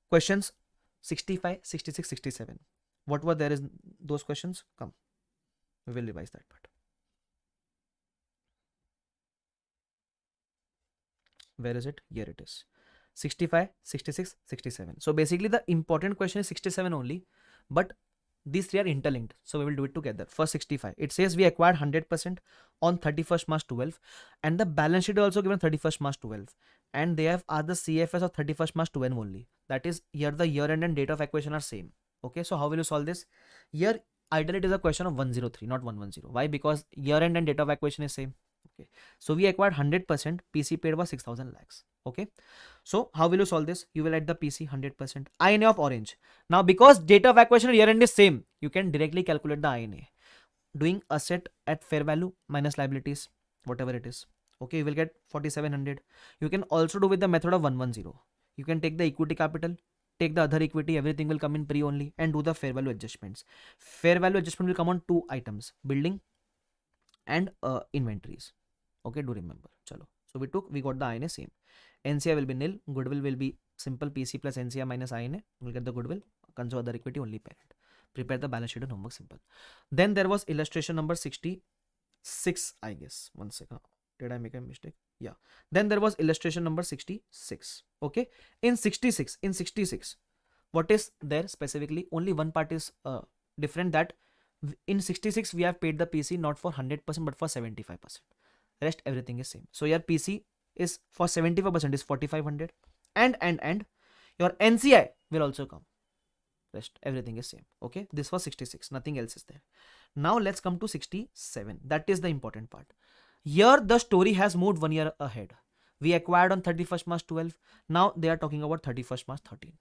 questions 65, 66, 67. What were there is those questions? Come. We will revise that part. Where is it? Here it is. 65, 66, 67. So basically the important question is 67 only, but these three are interlinked. So we will do it together. First 65. It says we acquired 100% on 31st March 12 and the balance sheet is also given 31st March 12 and they have asked the CFS of 31st March 12 only. That is here the year end and date of acquisition are same. Okay. So how will you solve this? Here ideally it is a question of 103, not 110. Why? Because year end and date of acquisition is same. Okay. So we acquired 100%. PC paid was 6,000 lakhs. Okay. So how will you solve this? You will add the PC 100%. INA of orange. Now because date of acquisition and year end is same, you can directly calculate the INA. Doing asset at fair value minus liabilities, whatever it is. Okay. You will get 4,700. You can also do with the method of 110. You can take the equity capital, take the other equity, everything will come in pre only and do the fair value adjustments. Fair value adjustment will come on 2 items, building and inventories. Okay, do remember. Chalo. So we got the INA same. NCI will be nil. Goodwill will be simple PC plus NCI minus INA. We'll get the goodwill. Consider other equity only parent. Prepare the balance sheet and homework simple. Then there was illustration number 66, I guess. One second. Did I make a mistake? Yeah. Then there was illustration number 66. Okay. In 66, what is there specifically? Only one part is different, that in 66 we have paid the PC not for 100% but for 75%. Rest everything is same. So your PC is for 75% is 4,500 and your NCI will also come. Rest everything is same. Okay. This was 66. Nothing else is there. Now let's come to 67. That is the important part. Here the story has moved 1 year ahead. We acquired on 31st March 12. Now they are talking about 31st March 13.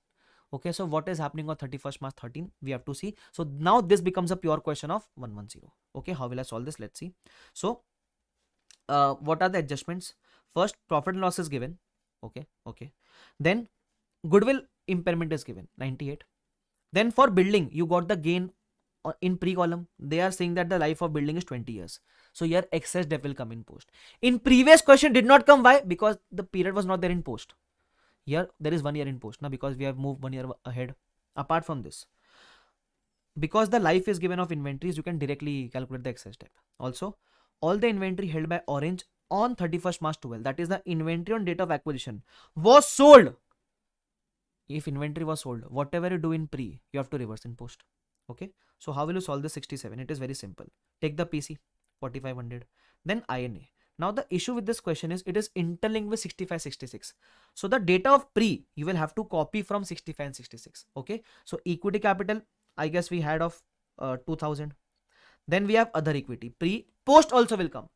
Okay, so what is happening on 31st March 13? We have to see. So now this becomes a pure question of 110. Okay, how will I solve this? Let's see. So what are the adjustments? First, profit and loss is given. Okay. Then goodwill impairment is given, 98. Then for building, you got the gain in pre-column. They are saying that the life of building is 20 years. So here excess debt will come in post. In previous question did not come. Why? Because the period was not there in post. Here there is 1 year in post now because we have moved 1 year ahead. Apart from this, because the life is given of inventories, you can directly calculate the excess step. Also, all the inventory held by Orange on 31st March 12, that is the inventory on date of acquisition, was sold. If inventory was sold, whatever you do in pre, you have to reverse in post. Okay. So how will you solve the 67? It is very simple. Take the PC 4500, then INA. Now the issue with this question is it is interlinked with 65, 66. So the data of pre you will have to copy from 65 and 66. Okay. So equity capital, I guess we had of 2000. Then we have other equity. Pre, post also will come.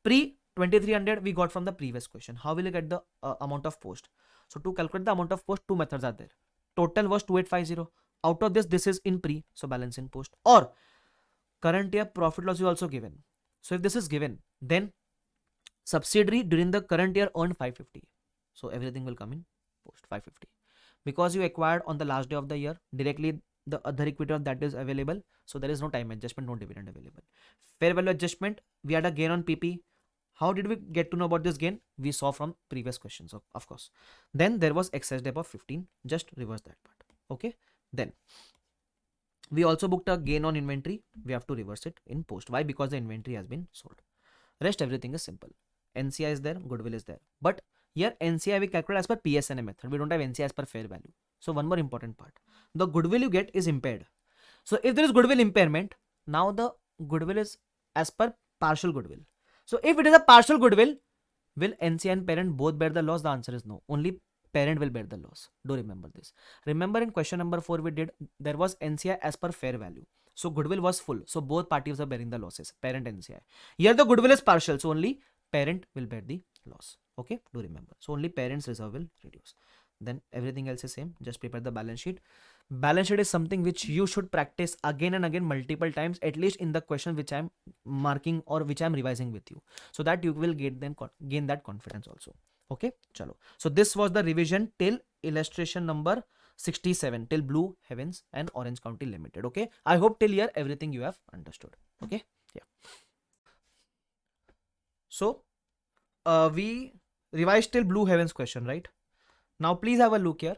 Pre 2300 we got from the previous question. How will you get the amount of post? So to calculate the amount of post, two methods are there. Total was 2850. Out of this is in pre, so balance in post. Or current year profit loss is also given. So if this is given, then subsidiary during the current year earned 550. So everything will come in post 550. Because you acquired on the last day of the year, directly the other equity of that is available. So there is no time adjustment, no dividend available. Fair value adjustment, we had a gain on PP. How did we get to know about this gain? We saw from previous questions, of course. Then there was excess debt of 15. Just reverse that part. Okay. Then we also booked a gain on inventory. We have to reverse it in post. Why? Because the inventory has been sold. Rest everything is simple. NCI is there, goodwill is there. But here NCI we calculate as per PSNA method. We don't have NCI as per fair value. So one more important part. The goodwill you get is impaired. So if there is goodwill impairment, now the goodwill is as per partial goodwill. So if it is a partial goodwill, will NCI and parent both bear the loss? The answer is no. Only parent will bear the loss. Do remember this. Remember in question number 4 we did, there was NCI as per fair value. So goodwill was full. So both parties are bearing the losses, parent and NCI. Here the goodwill is partial. So only parent will bear the loss. Okay, do remember. So only parent's reserve will reduce. Then everything else is same. Just prepare the balance sheet. Balance sheet is something which you should practice again and again multiple times, at least in the question which I'm marking or which I'm revising with you, so that you will gain that confidence also. Okay, chalo. So this was the revision till illustration number 67, till Blue Heavens and Orange County Limited. Okay, I hope till here everything you have understood. Okay, yeah. So we revised till Blue Heavens question, right? Now please have a look here.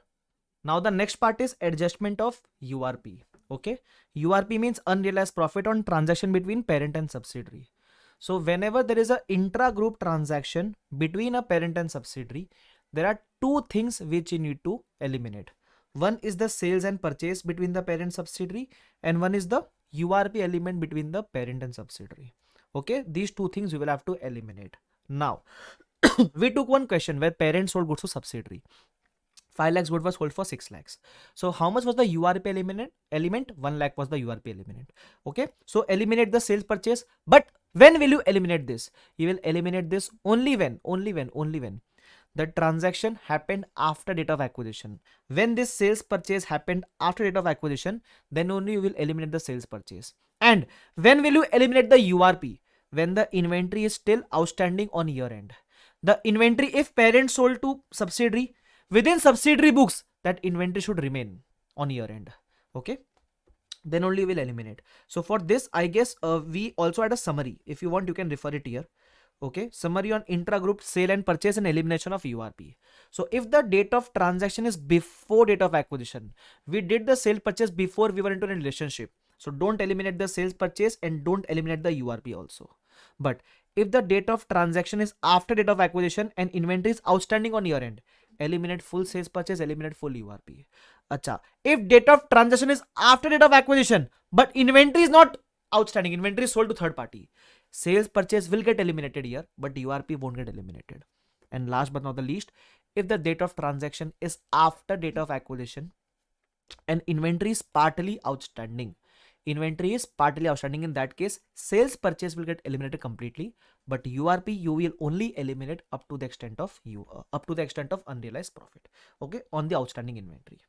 Now the next part is adjustment of URP. Okay, URP means unrealized profit on transaction between parent and subsidiary. So whenever there is a intra-group transaction between a parent and subsidiary, there are two things which you need to eliminate. One is the sales and purchase between the parent subsidiary, and one is the URP element between the parent and subsidiary. Okay, these two things you will have to eliminate. Now we took one question where parent sold goods to subsidiary. 5 lakhs good was sold for 6 lakhs. So how much was the URP element? 1 lakh was the URP element. Okay. So eliminate the sales purchase. But when will you eliminate this? You will eliminate this only when the transaction happened after date of acquisition. When this sales purchase happened after date of acquisition, then only you will eliminate the sales purchase. And when will you eliminate the URP? When the inventory is still outstanding on year end. The inventory, if parent sold to subsidiary, within subsidiary books, that inventory should remain on year end. Okay, then only will eliminate. So for this, I guess we also had a summary. If you want, you can refer it here. Okay, summary on intra-group sale and purchase and elimination of URP. So if the date of transaction is before date of acquisition, we did the sale purchase before we were into a relationship. So don't eliminate the sales purchase and don't eliminate the URP also. But if the date of transaction is after date of acquisition and inventory is outstanding on year end, eliminate full sales purchase, eliminate full URP. Acha. If date of transaction is after date of acquisition, but inventory is not outstanding, inventory is sold to third party, sales purchase will get eliminated here, but URP won't get eliminated. And last but not the least, if the date of transaction is after date of acquisition and inventory is partly outstanding, in that case, sales purchase will get eliminated completely, but URP you will only eliminate up to the extent of unrealized profit. Okay, on the outstanding inventory.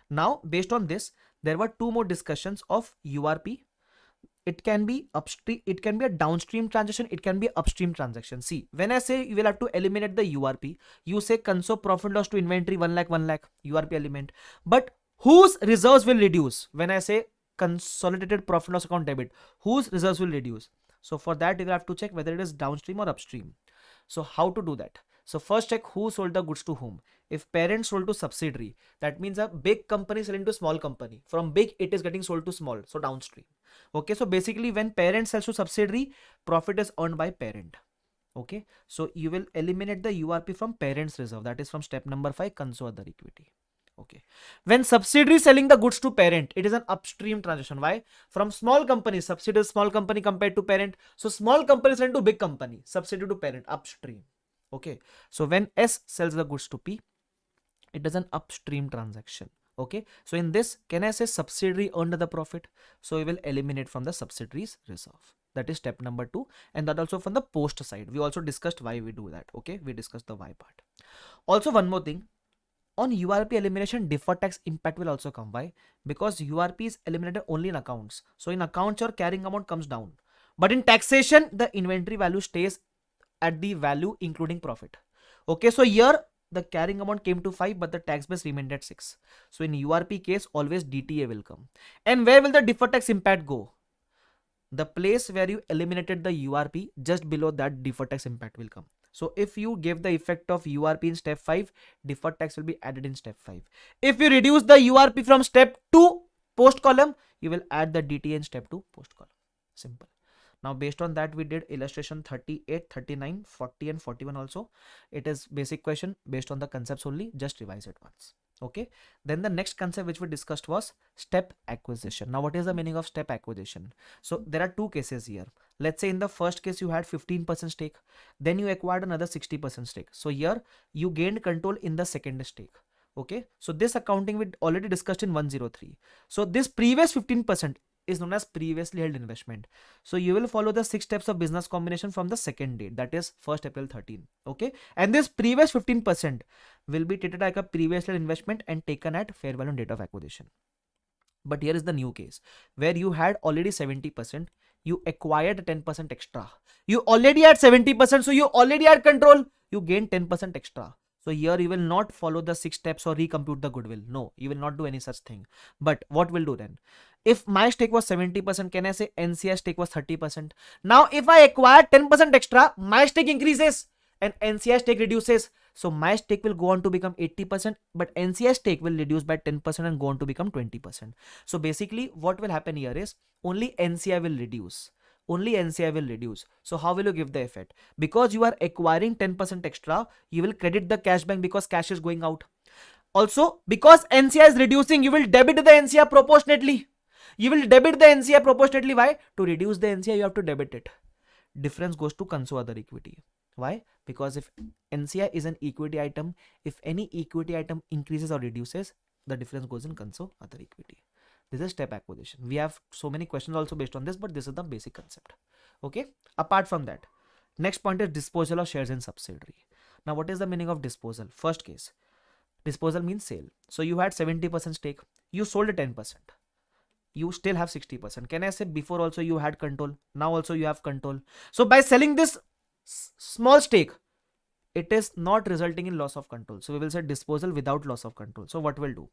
Now, based on this, there were two more discussions of URP. It can be upstream, it can be a downstream transaction, it can be upstream transaction. See, when I say you will have to eliminate the URP, you say console profit loss to inventory 1 lakh URP element, but whose reserves will reduce? When I say consolidated profit loss account debit, whose reserves will reduce? So for that you will have to check whether it is downstream or upstream. So how to do that? So first check who sold the goods to whom. If parent sold to subsidiary, that means a big company selling to small company. From big, it is getting sold to small, so downstream. Okay, so basically when parent sells to subsidiary, profit is earned by parent. Okay, so you will eliminate the URP from parent's reserve. That is from step number 5, console other equity. Okay, when subsidiary selling the goods to parent, it is an upstream transaction. Why? From small company, subsidiary small company compared to parent. So small company selling to big company, subsidiary to parent, upstream. Okay, so when S sells the goods to P, it is an upstream transaction. Okay, so in this, can I say subsidiary earned the profit? So we will eliminate from the subsidiaries reserve. That is step number 2, and that also from the post side. We also discussed why we do that. Okay, we discussed the why part. Also, one more thing, on URP elimination, deferred tax impact will also come. Why? Because URP is eliminated only in accounts. So in accounts, your carrying amount comes down. But in taxation, the inventory value stays at the value including profit. Okay, so here the carrying amount came to 5, but the tax base remained at 6. So in URP case, always DTA will come. And where will the deferred tax impact go? The place where you eliminated the URP, just below that deferred tax impact will come. So if you give the effect of URP in step 5, deferred tax will be added in step 5. If you reduce the URP from step 2 post column, you will add the DTA in step 2 post column. Simple. Now based on that, we did illustration 38, 39, 40 and 41 also. It is basic question based on the concepts only. Just revise it once. Okay. Then the next concept which we discussed was step acquisition. Now what is the meaning of step acquisition? So there are two cases here. Let's say in the first case you had 15% stake. Then you acquired another 60% stake. So here you gained control in the second stake. Okay. So this accounting we already discussed in 103. So this previous 15% is known as previously held investment. So you will follow the 6 steps of business combination from the second date, that is 1st April 13. Okay, and this previous 15% will be treated like a previously held investment and taken at fair value date of acquisition. But here is the new case where you had already 70%, you acquired 10% extra. You already had 70%, so you already had control, you gained 10% extra. So here you will not follow the 6 steps or recompute the goodwill. No, you will not do any such thing. But what we'll do then? If my stake was 70%, can I say NCI stake was 30%? Now, if I acquire 10% extra, my stake increases and NCI stake reduces. So my stake will go on to become 80%, but NCI stake will reduce by 10% and go on to become 20%. So basically what will happen here is only NCI will reduce. Only NCI will reduce. So how will you give the effect? Because you are acquiring 10% extra, you will credit the cash bank because cash is going out. Also, because NCI is reducing, you will debit the NCI proportionately. You will debit the NCI proportionately. Why? To reduce the NCI, you have to debit it. Difference goes to console other equity. Why? Because if NCI is an equity item, if any equity item increases or reduces, the difference goes in console other equity. This is step acquisition. We have so many questions also based on this, but this is the basic concept. Okay. Apart from that, next point is disposal of shares in subsidiary. Now, what is the meaning of disposal? First case, disposal means sale. So you had 70% stake. You sold 10%. You still have 60%. Can I say before also you had control? Now also you have control. So by selling this small stake, it is not resulting in loss of control. So we will say disposal without loss of control. So what we'll do?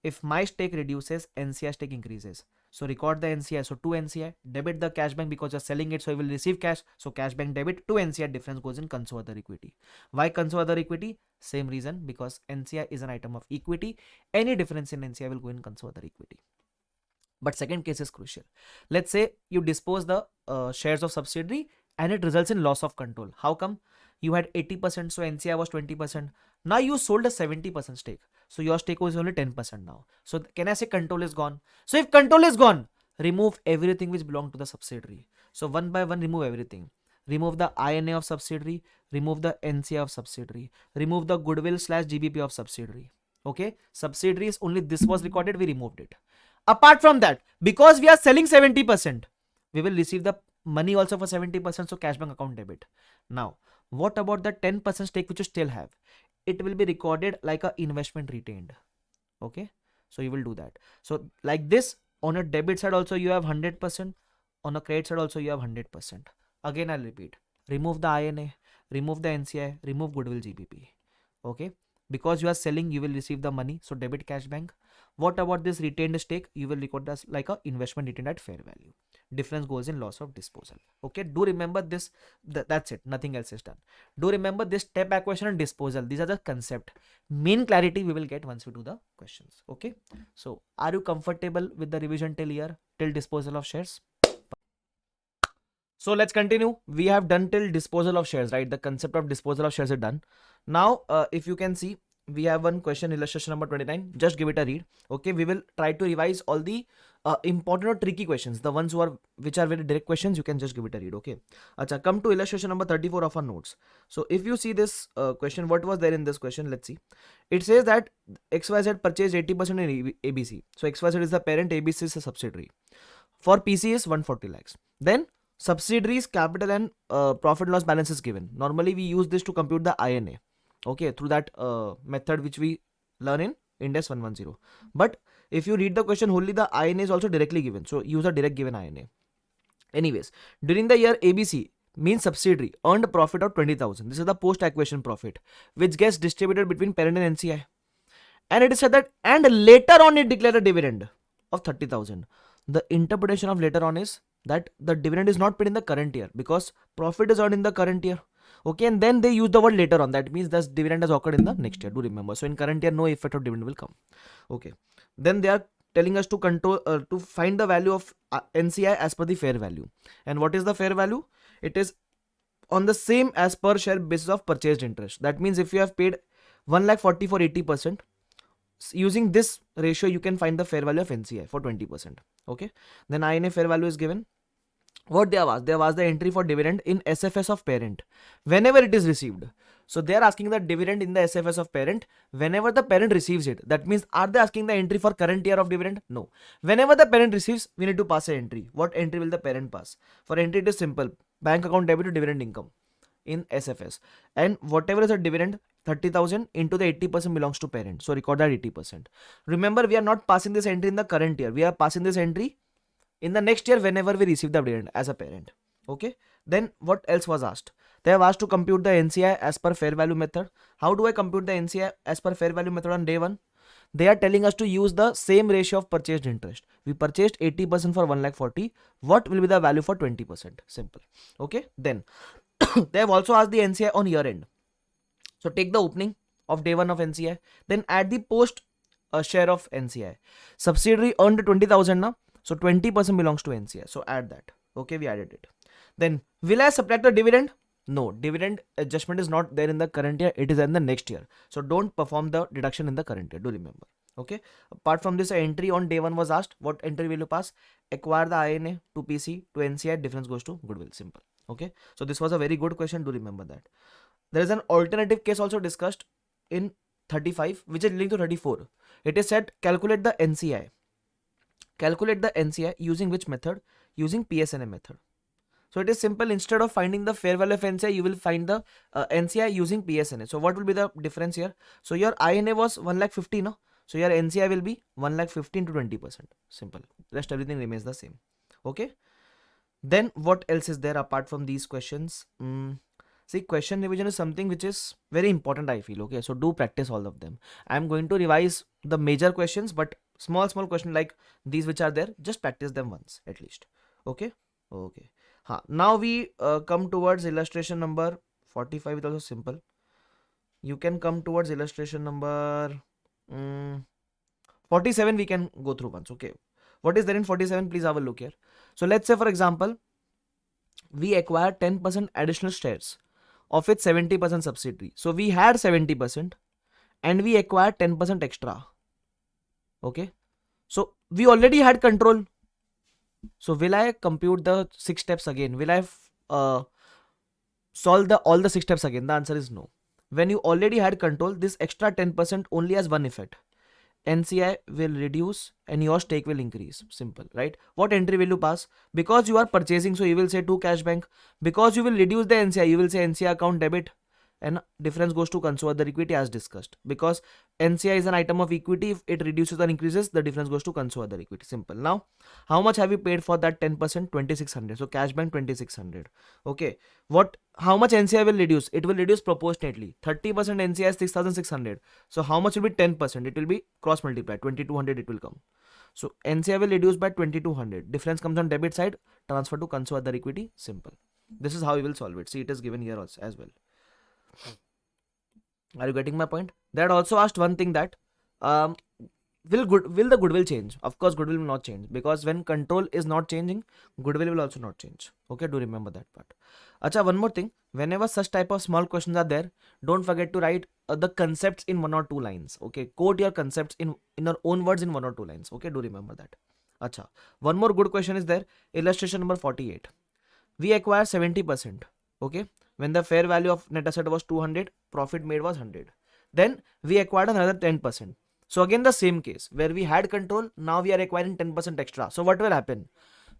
If my stake reduces, NCI stake increases. So record the NCI. So to NCI, debit the cash bank because you're selling it. So you will receive cash. So cash bank debit to NCI, difference goes in console other equity. Why console other equity? Same reason, because NCI is an item of equity. Any difference in NCI will go in console other equity. But second case is crucial. Let's say you dispose the shares of subsidiary and it results in loss of control. How come? You had 80%, so NCI was 20%. Now you sold a 70% stake. So your stake was only 10% now. So can I say control is gone? So if control is gone, remove everything which belonged to the subsidiary. So one by one, remove everything. Remove the INA of subsidiary, remove the NCI of subsidiary, remove the goodwill / GBP of subsidiary. Okay, subsidiaries only this was recorded, we removed it. Apart from that, because we are selling 70%, we will receive the money also for 70%, so cash bank account debit. Now, what about the 10% stake which you still have? It will be recorded like a investment retained. Okay, so you will do that. So like this, on a debit side also you have 100%, on a credit side also you have 100%. Again, I'll repeat, remove the INA, remove the NCI, remove goodwill GBP. Okay, because you are selling, you will receive the money, so debit cash bank. What about this retained stake? You will record this like a investment retained at fair value. difference goes in loss of disposal. Okay, do remember this. That's it, nothing else is done. Do remember this step acquisition and disposal. These are the concept. Main clarity we will get once we do the questions. Okay, so are you comfortable with the revision till here, till disposal of shares? So let's continue. We have done till disposal of shares, right? The concept of disposal of shares is done. Now, if you can see, we have one question, illustration number 29. Just give it a read. Okay, we will try to revise all the important or tricky questions. The ones which are very direct questions, you can just give it a read. Okay. Acha, come to illustration number 34 of our notes. So if you see this question, what was there in this question? Let's see. It says that XYZ purchased 80% in ABC. So XYZ is the parent, ABC is a subsidiary. For PC is 140 lakhs. Then subsidiaries capital and profit loss balance is given. Normally we use this to compute the INA. Okay, through that method which we learn in Ind AS 110. But if you read the question wholly, the INA is also directly given. So use a direct given INA. Anyways, during the year ABC means subsidiary earned a profit of 20,000. This is the post acquisition profit which gets distributed between parent and NCI. And it is said that and later on it declared a dividend of 30,000. The interpretation of later on is that the dividend is not paid in the current year because profit is earned in the current year. Okay, and then they use the word later on. That means this dividend has occurred in the next year. Do remember. So in current year, no effect of dividend will come. Okay. Then they are telling us to control to find the value of NCI as per the fair value. And what is the fair value? It is on the same as per share basis of purchased interest. That means if you have paid 1,40,000 for 80%, using this ratio you can find the fair value of NCI for 20%. Okay. Then INA fair value is given. What they have asked? They have asked the entry for dividend in SFS of parent whenever it is received. So they are asking the dividend in the SFS of parent whenever the parent receives it. That means are they asking the entry for current year of dividend? No. Whenever the parent receives, we need to pass an entry. What entry will the parent pass? For entry it is simple. Bank account debit to dividend income in SFS. And whatever is a dividend, 30,000 into the 80% belongs to parent. So record that 80%. Remember, we are not passing this entry in the current year. We are passing this entry in the next year whenever we receive the dividend as a parent. Okay. Then what else was asked? They have asked to compute the NCI as per fair value method. How do I compute the NCI as per fair value method on day one? They are telling us to use the same ratio of purchased interest. We purchased 80% for 1,40,000. What will be the value for 20%? Simple. Okay. Then they have also asked the NCI on year end. So take the opening of day one of NCI. Then add the post share of NCI. Subsidiary earned 20,000 now. So 20% belongs to NCI. So add that. Okay, we added it. Then will I subtract the dividend? No, dividend adjustment is not there in the current year. It is in the next year. So don't perform the deduction in the current year. Do remember. Okay. Apart from this, entry on day one was asked. What entry will you pass? Acquire the INA to PC to NCI. Difference goes to goodwill. Simple. Okay. So this was a very good question. Do remember that. There is an alternative case also discussed in 35, which is linked to 34. It is said calculate the NCI. Calculate the NCI using which method? Using PSNA method. So it is simple. Instead of finding the fair value of NCI, you will find the NCI using PSNA. So what will be the difference here? So your INA was 1,50,000, no? So your NCI will be 1,15,000 to 20%. Simple. Rest everything remains the same. Okay. Then what else is there apart from these questions? See, question revision is something which is very important, I feel. Okay. So do practice all of them. I am going to revise the major questions, but small question like these which are there, just practice them once at least. Okay. Okay. Now we come towards illustration number 45. It's also simple. You can come towards illustration number 47. We can go through once. Okay. What is there in 47? Please have a look here. So let's say, for example, we acquire 10% additional shares of its 70% subsidiary. So we had 70% and we acquired 10% extra. Okay. So we already had control. So will I compute the 6 steps again? Will I solve all the 6 steps again? The answer is no. When you already had control, this extra 10% only has one effect. NCI will reduce and your stake will increase. Simple, right? What entry will you pass? Because you are purchasing, so you will say to cash bank. Because you will reduce the NCI, you will say NCI account debit. And difference goes to consumer equity as discussed. Because NCI is an item of equity. If it reduces or increases, the difference goes to consumer equity. Simple. Now, how much have you paid for that 10%? 2,600. So cash bank 2,600. Okay. How much NCI will reduce? It will reduce proportionately. 30% NCI is 6,600. So how much will be 10%? It will be cross multiplied. 2,200 it will come. So NCI will reduce by 2200. Difference comes on debit side, transfer to conso other equity. Simple. This is how we will solve it. See, it is given here also as well. Are you getting my point? They had also asked one thing that will the goodwill change? Of course, goodwill will not change, because when control is not changing, goodwill will also not change. Okay, do remember that part. Acha, one more thing. Whenever such type of small questions are there, don't forget to write the concepts in 1 or 2 lines. Okay, quote your concepts in your own words in 1 or 2 lines. Okay, do remember that. Acha, one more good question is there. Illustration number 48. We acquire 70%. Okay, when the fair value of net asset was 200, profit made was 100. Then we acquired another 10%. So again the same case where we had control, now we are acquiring 10% extra. So what will happen?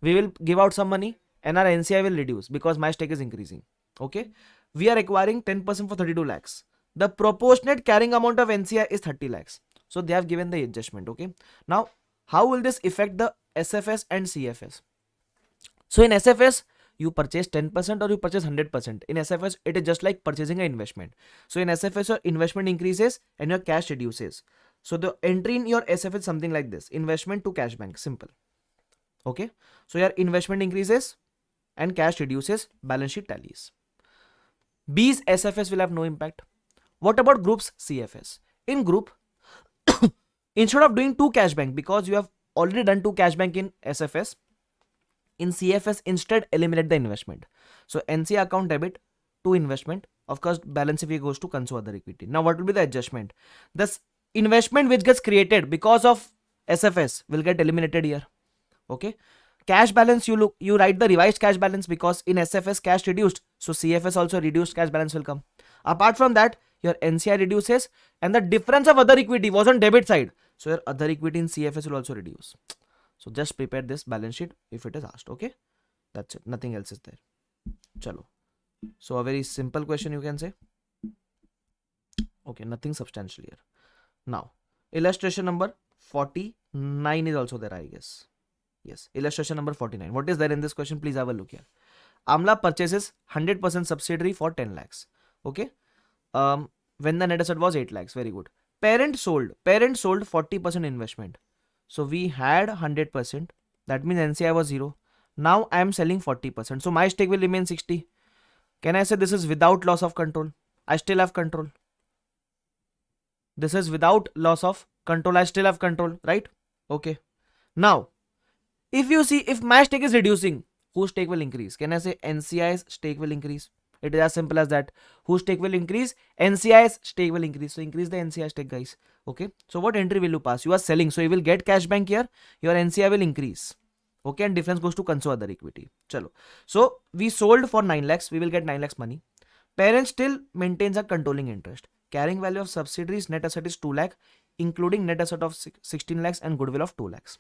We will give out some money and our NCI will reduce because my stake is increasing. Okay, we are acquiring 10% for 32 lakhs. The proportionate carrying amount of NCI is 30 lakhs. So they have given the adjustment. Okay, now how will this affect the SFS and CFS? So in SFS, you purchase 10% or you purchase 100%. In SFS, it is just like purchasing an investment. So in SFS, your investment increases and your cash reduces. So the entry in your SFS is something like this: investment to cash bank. Simple. Okay, so your investment increases and cash reduces, balance sheet tallies. B's SFS will have no impact. What about group's CFS? In group, instead of doing 2 cash bank, because you have already done 2 cash bank in SFS, in CFS instead eliminate the investment. So NCI account debit to investment. Of course, balance if it goes to conso other equity. Now what will be the adjustment? This investment which gets created because of SFS will get eliminated here. Okay, cash balance, you write the revised cash balance because in SFS cash reduced, so CFS also reduced cash balance will come. Apart from that, your NCI reduces and the difference of other equity was on debit side, so your other equity in CFS will also reduce. So just prepare this balance sheet if it is asked. Okay, that's it, nothing else is there. Chalo, so a very simple question you can say. Okay, nothing substantial here. Now illustration number 49 is also there, I guess. Yes, illustration number 49. What is there in this question? Please have a look here. Amla purchases 100% subsidiary for 10 lakhs. Okay. When the net asset was 8 lakhs. Very good. Parent sold 40% investment. So we had 100%. That means NCI was 0. Now I am selling 40%. So my stake will remain 60. Can I say this is without loss of control? I still have control. This is without loss of control. I still have control, right? Okay. Now, if you see, if my stake is reducing, whose stake will increase? Can I say NCI's stake will increase? It is as simple as that. Whose stake will increase? NCI's stake will increase. So increase the NCI stake, guys. Okay. So what entry will you pass? You are selling. So you will get cash bank here. Your NCI will increase. Okay. And difference goes to conso other equity. Chalo. So we sold for 9 lakhs. We will get 9 lakhs money. Parent still maintains a controlling interest. Carrying value of subsidiaries net asset is 2 lakh, including net asset of 16 lakhs and goodwill of 2 lakhs.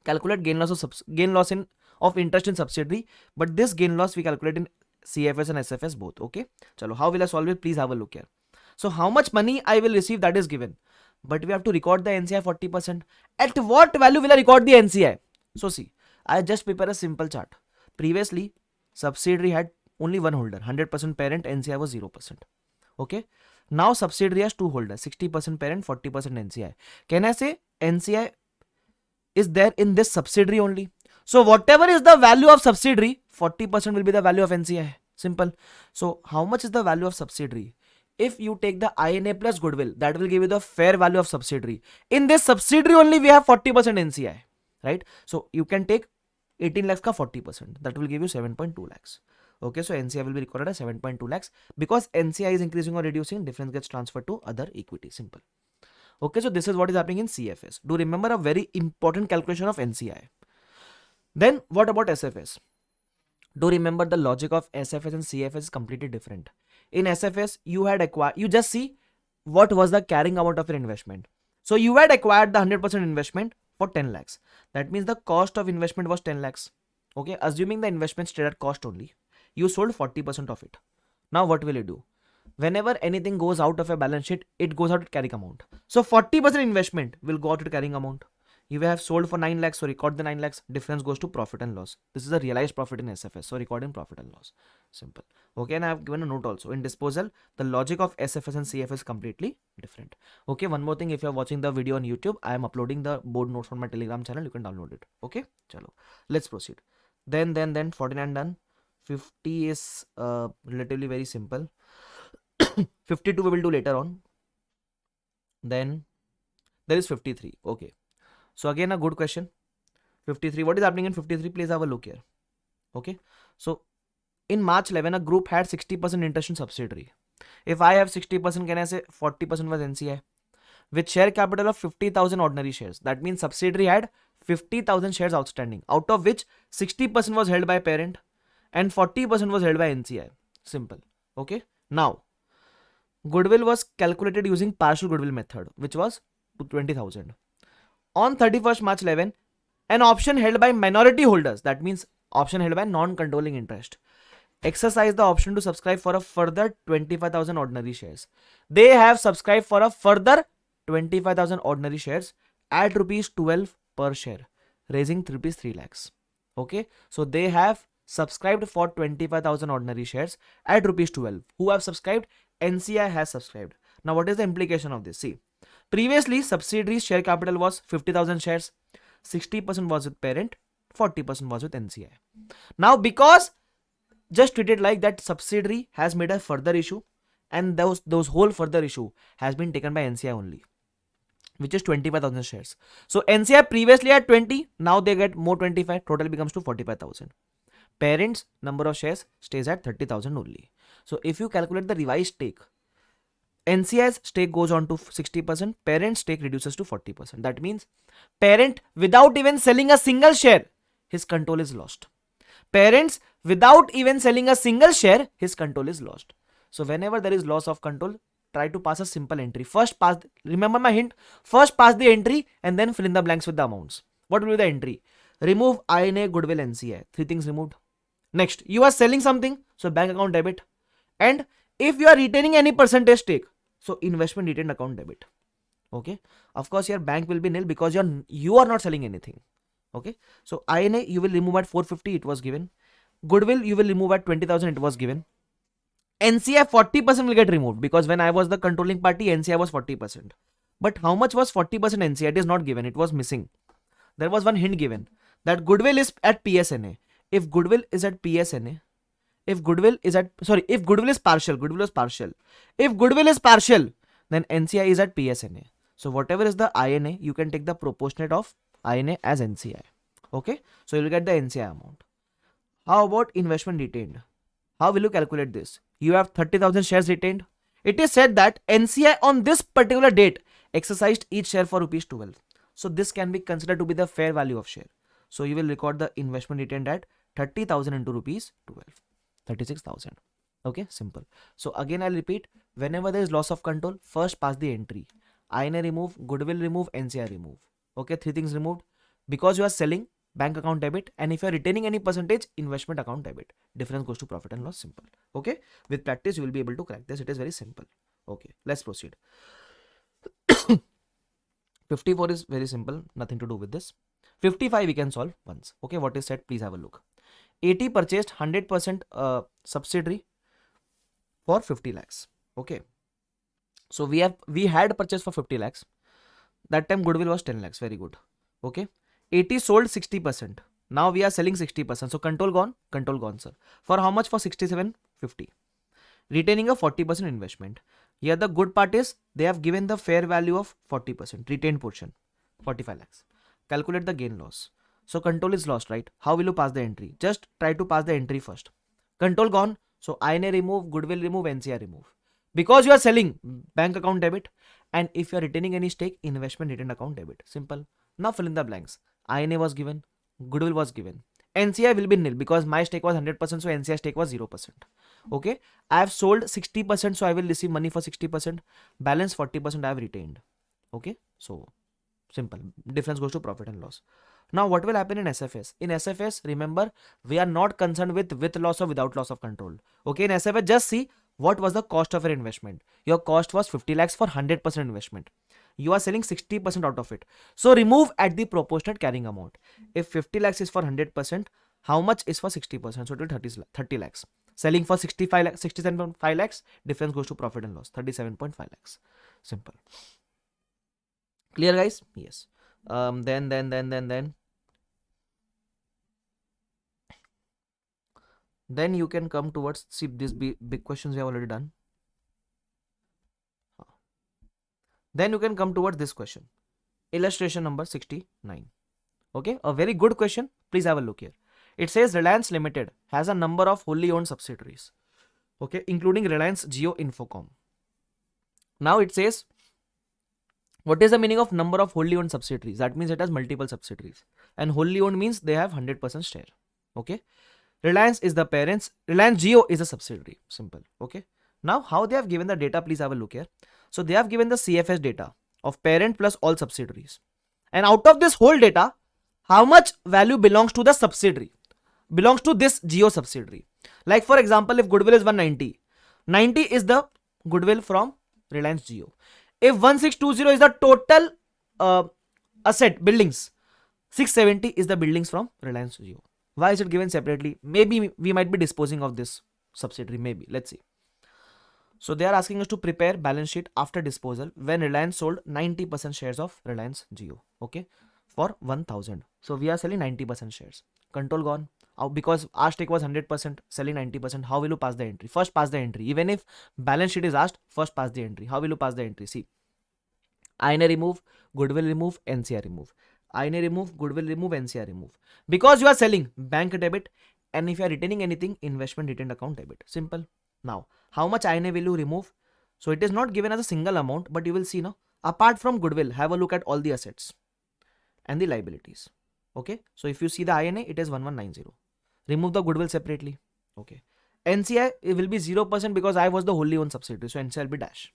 Calculate gain loss of interest in subsidiary, but this gain loss we calculate in CFS and SFS both. Okay, chalo, how will I solve it? Please have a look here. So how much money I will receive, that is given, but we have to record the NCI 40%. At what value will I record the NCI? So see, I just prepare a simple chart. Previously subsidiary had only one holder, 100% parent, NCI was 0%. Okay, now subsidiary has 2 holders, 60% parent, 40% NCI. Can I say NCI is there in this subsidiary only? So whatever is the value of subsidiary, 40% will be the value of NCI. Simple. So how much is the value of subsidiary? If you take the INA plus goodwill, that will give you the fair value of subsidiary. In this subsidiary only we have 40% NCI, right? So you can take 18 lakhs ka 40%. That will give you 7.2 lakhs. Okay, so NCI will be recorded as 7.2 lakhs. Because NCI is increasing or reducing, difference gets transferred to other equity. Simple. Okay, so this is what is happening in CFS. Do remember a very important calculation of NCI. Then what about SFS? Do remember the logic of SFS and CFS is completely different. In SFS, you had acquired, you just see what was the carrying amount of your investment. So you had acquired the 100% investment for 10 lakhs. That means the cost of investment was 10 lakhs. Okay, assuming the investment stayed at cost only, you sold 40% of it. Now what will you do? Whenever anything goes out of a balance sheet, it goes out at carrying amount. So 40% investment will go out at carrying amount. You have sold for 9 lakhs, so record the 9 lakhs. Difference goes to profit and loss. This is a realized profit in SFS, so record in profit and loss. Simple. Okay, and I have given a note also. In disposal, the logic of SFS and CFS is completely different. Okay, one more thing. If you are watching the video on YouTube, I am uploading the board notes on my Telegram channel. You can download it. Okay, chalo. Let's proceed. Then 49 done. 50 is relatively very simple. 52 we will do later on. Then there is 53. Okay. So again a good question. 53. What is happening in 53? Please have a look here. Okay. So in March 11, a group had 60% interest in subsidiary. If I have 60%, can I say 40% was NCI? With share capital of 50,000 ordinary shares. That means subsidiary had 50,000 shares outstanding, out of which 60% was held by parent and 40% was held by NCI. Simple. Okay. Now, goodwill was calculated using partial goodwill method, which was 20,000. On 31st March 11, an option held by minority holders, that means option held by non-controlling interest, exercise the option to subscribe for a further 25,000 ordinary shares. They have subscribed for a further 25,000 ordinary shares at rupees 12 per share, raising rupees 3 lakhs. Okay, so they have subscribed for 25,000 ordinary shares at rupees 12. Who have subscribed? NCI has subscribed. Now, what is the implication of this? See, previously subsidiaries share capital was 50,000 shares, 60% was with parent, 40% was with NCI. Now, because just treat it like that subsidiary has made a further issue, and those whole further issue has been taken by NCI only, which is 25,000 shares. So NCI previously had 20, now they get more 25, total becomes to 45,000. Parents number of shares stays at 30,000 only. So if you calculate the revised stake, NCI's stake goes on to 60%, parent stake reduces to 40%. That means parent, without even selling a single share, his control is lost. Parents, without even selling a single share, his control is lost. So whenever there is loss of control, try to pass a simple entry. First pass, remember my hint, first pass the entry and then fill in the blanks with the amounts. What will be the entry? Remove INA, goodwill, NCI. 3 things removed. Next, you are selling something, so bank account debit. And if you are retaining any percentage stake, so investment retained account debit. Okay. Of course, your bank will be nil because you are not selling anything. Okay. So INA you will remove at 450, it was given. Goodwill you will remove at 20,000, it was given. NCI 40% will get removed because when I was the controlling party, NCI was 40%. But how much was 40% NCI? It is not given. It was missing. There was one hint given that goodwill is at PSNA. If goodwill is at PSNA, if goodwill is partial, goodwill is partial. If goodwill is partial, then NCI is at PSNA. So whatever is the INA, you can take the proportionate of INA as NCI. Okay. So you will get the NCI amount. How about investment retained? How will you calculate this? You have 30,000 shares retained. It is said that NCI on this particular date exercised each share for rupees 12. So this can be considered to be the fair value of share. So you will record the investment retained at 30,000 into rupees 12. 36,000. Okay, simple. So again, I'll repeat, whenever there is loss of control, first pass the entry. INA remove, goodwill remove, NCI remove. Okay, 3 things removed. Because you are selling, bank account debit, and if you are retaining any percentage, investment account debit. Difference goes to profit and loss. Simple. Okay, with practice, you will be able to crack this. It is very simple. Okay, let's proceed. 54 is very simple, nothing to do with this. 55 we can solve once. Okay, what is said? Please have a look. 80 purchased 100% subsidiary for 50 lakhs. Okay. So we had purchased for 50 lakhs. That time goodwill was 10 lakhs. Very good. Okay. 80 sold 60%. Now we are selling 60%. So control gone, sir. For how much? For 67.50. Retaining a 40% investment. Here the good part is they have given the fair value of 40%, retained portion, 45 lakhs. Calculate the gain loss. So control is lost, right? How will you pass the entry? Just try to pass the entry first. Control gone. So INA remove, goodwill remove, NCI remove. Because you are selling, bank account debit. And if you are retaining any stake, investment retained account debit. Simple. Now fill in the blanks. INA was given, goodwill was given. NCI will be nil because my stake was 100%, so NCI stake was 0%. Okay. I have sold 60%, so I will receive money for 60%. Balance 40% I have retained. Okay. So simple. Difference goes to profit and loss. Now what will happen in SFS? In SFS, remember, we are not concerned with loss or without loss of control. Okay, in SFS, just see what was the cost of your investment. Your cost was 50 lakhs for 100% investment. You are selling 60% out of it. So remove at the proportionate carrying amount. If 50 lakhs is for 100%, how much is for 60%? So it will 30 lakhs. Selling for 65 lakhs, 67.5 lakhs, difference goes to profit and loss, 37.5 lakhs. Simple. Clear, guys? Yes. Then you can come towards, see, these big questions we have already done. Then you can come towards this question. Illustration number 69. Okay, a very good question. Please have a look here. It says Reliance Limited has a number of wholly owned subsidiaries. Okay, including Reliance Jio Infocomm. Now it says, what is the meaning of number of wholly owned subsidiaries? That means it has multiple subsidiaries. And wholly owned means they have 100% share. Okay. Reliance is the parents. Reliance Jio is a subsidiary. Simple. Okay. Now, how they have given the data, please have a look here. So, they have given the CFS data of parent plus all subsidiaries. And out of this whole data, how much value belongs to the subsidiary? Belongs to this Jio subsidiary. Like, for example, if goodwill is 190, 90 is the goodwill from Reliance Jio. If 1620 is the total asset buildings, 670 is the buildings from Reliance Jio. Why is it given separately? Maybe we might be disposing of this subsidiary. Maybe. Let's see. So they are asking us to prepare balance sheet after disposal when Reliance sold 90% shares of Reliance Jio. Okay. For 1000. So we are selling 90% shares. Control gone. Because our stake was 100%, selling 90%. How will you pass the entry? First pass the entry. Even if balance sheet is asked, first pass the entry. How will you pass the entry? See. INA remove, goodwill remove, NCR remove. INA remove, goodwill remove, NCR remove. Because you are selling, bank debit, and if you are retaining anything, investment retained account debit. Simple. Now, how much INA will you remove? So it is not given as a single amount, but you will see now. Apart from goodwill, have a look at all the assets and the liabilities. Okay. So if you see the INA, it is 1190. Remove the goodwill separately. Okay. NCI, it will be 0% because I was the wholly owned subsidiary. So NCI will be dash.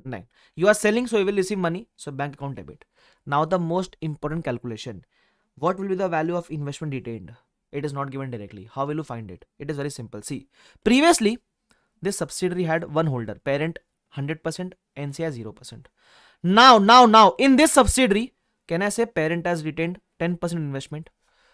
9. You are selling, so you will receive money. So bank account debit. Now the most important calculation. What will be the value of investment retained? It is not given directly. How will you find it? It is very simple. See, previously, this subsidiary had one holder. Parent 100%, NCI 0%. Now, in this subsidiary, can I say parent has retained 10% investment?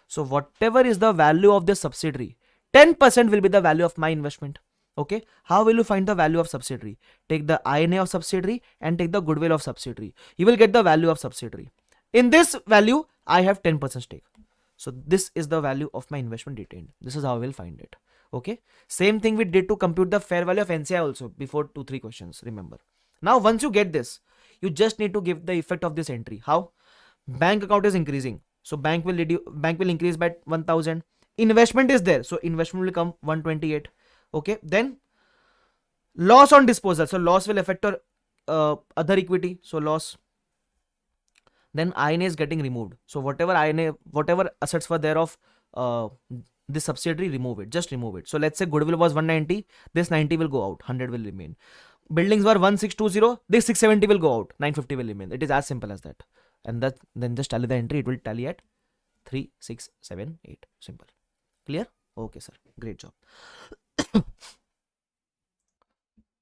So whatever is the value of this subsidiary, 10% will be the value of my investment. Okay. How will you find the value of subsidiary? Take the INA of subsidiary and take the goodwill of subsidiary. You will get the value of subsidiary. In this value, I have 10% stake. So this is the value of my investment retained. This is how I will find it. Okay. Same thing we did to compute the fair value of NCI also before 2-3 questions. Remember. Now, once you get this, you just need to give the effect of this entry. How? Bank account is increasing. So bank will increase by 1000. Investment is there. So investment will come 128. Okay. Then loss on disposal. So loss will affect your other equity. So loss. Then INA is getting removed. So whatever assets were there of this subsidiary, remove it. Just remove it. So let's say goodwill was 190. This 90 will go out. 100 will remain. Buildings were 1620. This 670 will go out. 950 will remain. It is as simple as that. And then just tally the entry. It will tally at 3, 6, 7, 8. Simple. Clear? Okay, sir. Great job.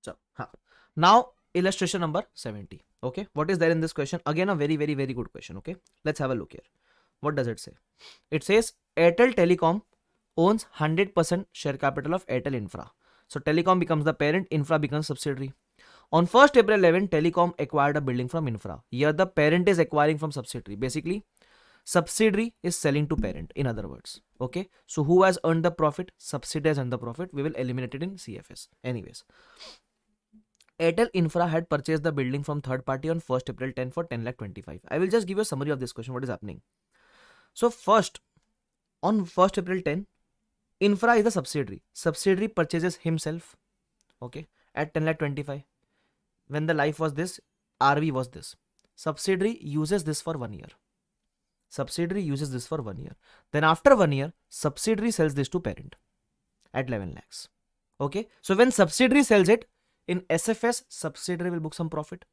So, now illustration number 70. Okay. What is there in this question? Again, a very, very, very good question. Okay. Let's have a look here. What does it say? It says Airtel Telecom owns 100% share capital of Airtel Infra. So Telecom becomes the parent, Infra becomes subsidiary. On 1st April 11, Telecom acquired a building from Infra. Here the parent is acquiring from subsidiary. Basically, subsidiary is selling to parent, in other words. Okay. So who has earned the profit? Subsidiary has earned the profit. We will eliminate it in CFS. Anyways. Airtel Infra had purchased the building from third party on 1st April 10 for 10,25,000. I will just give you a summary of this question. What is happening? So first, on 1st April 10, Infra is the subsidiary. Subsidiary purchases himself. Okay. At 10,25,000. When the life was this, RV was this. Subsidiary uses this for 1 year. Then after 1 year, subsidiary sells this to parent at 11 lakhs. Okay. So when subsidiary sells it, in SFS, subsidiary will book some profit.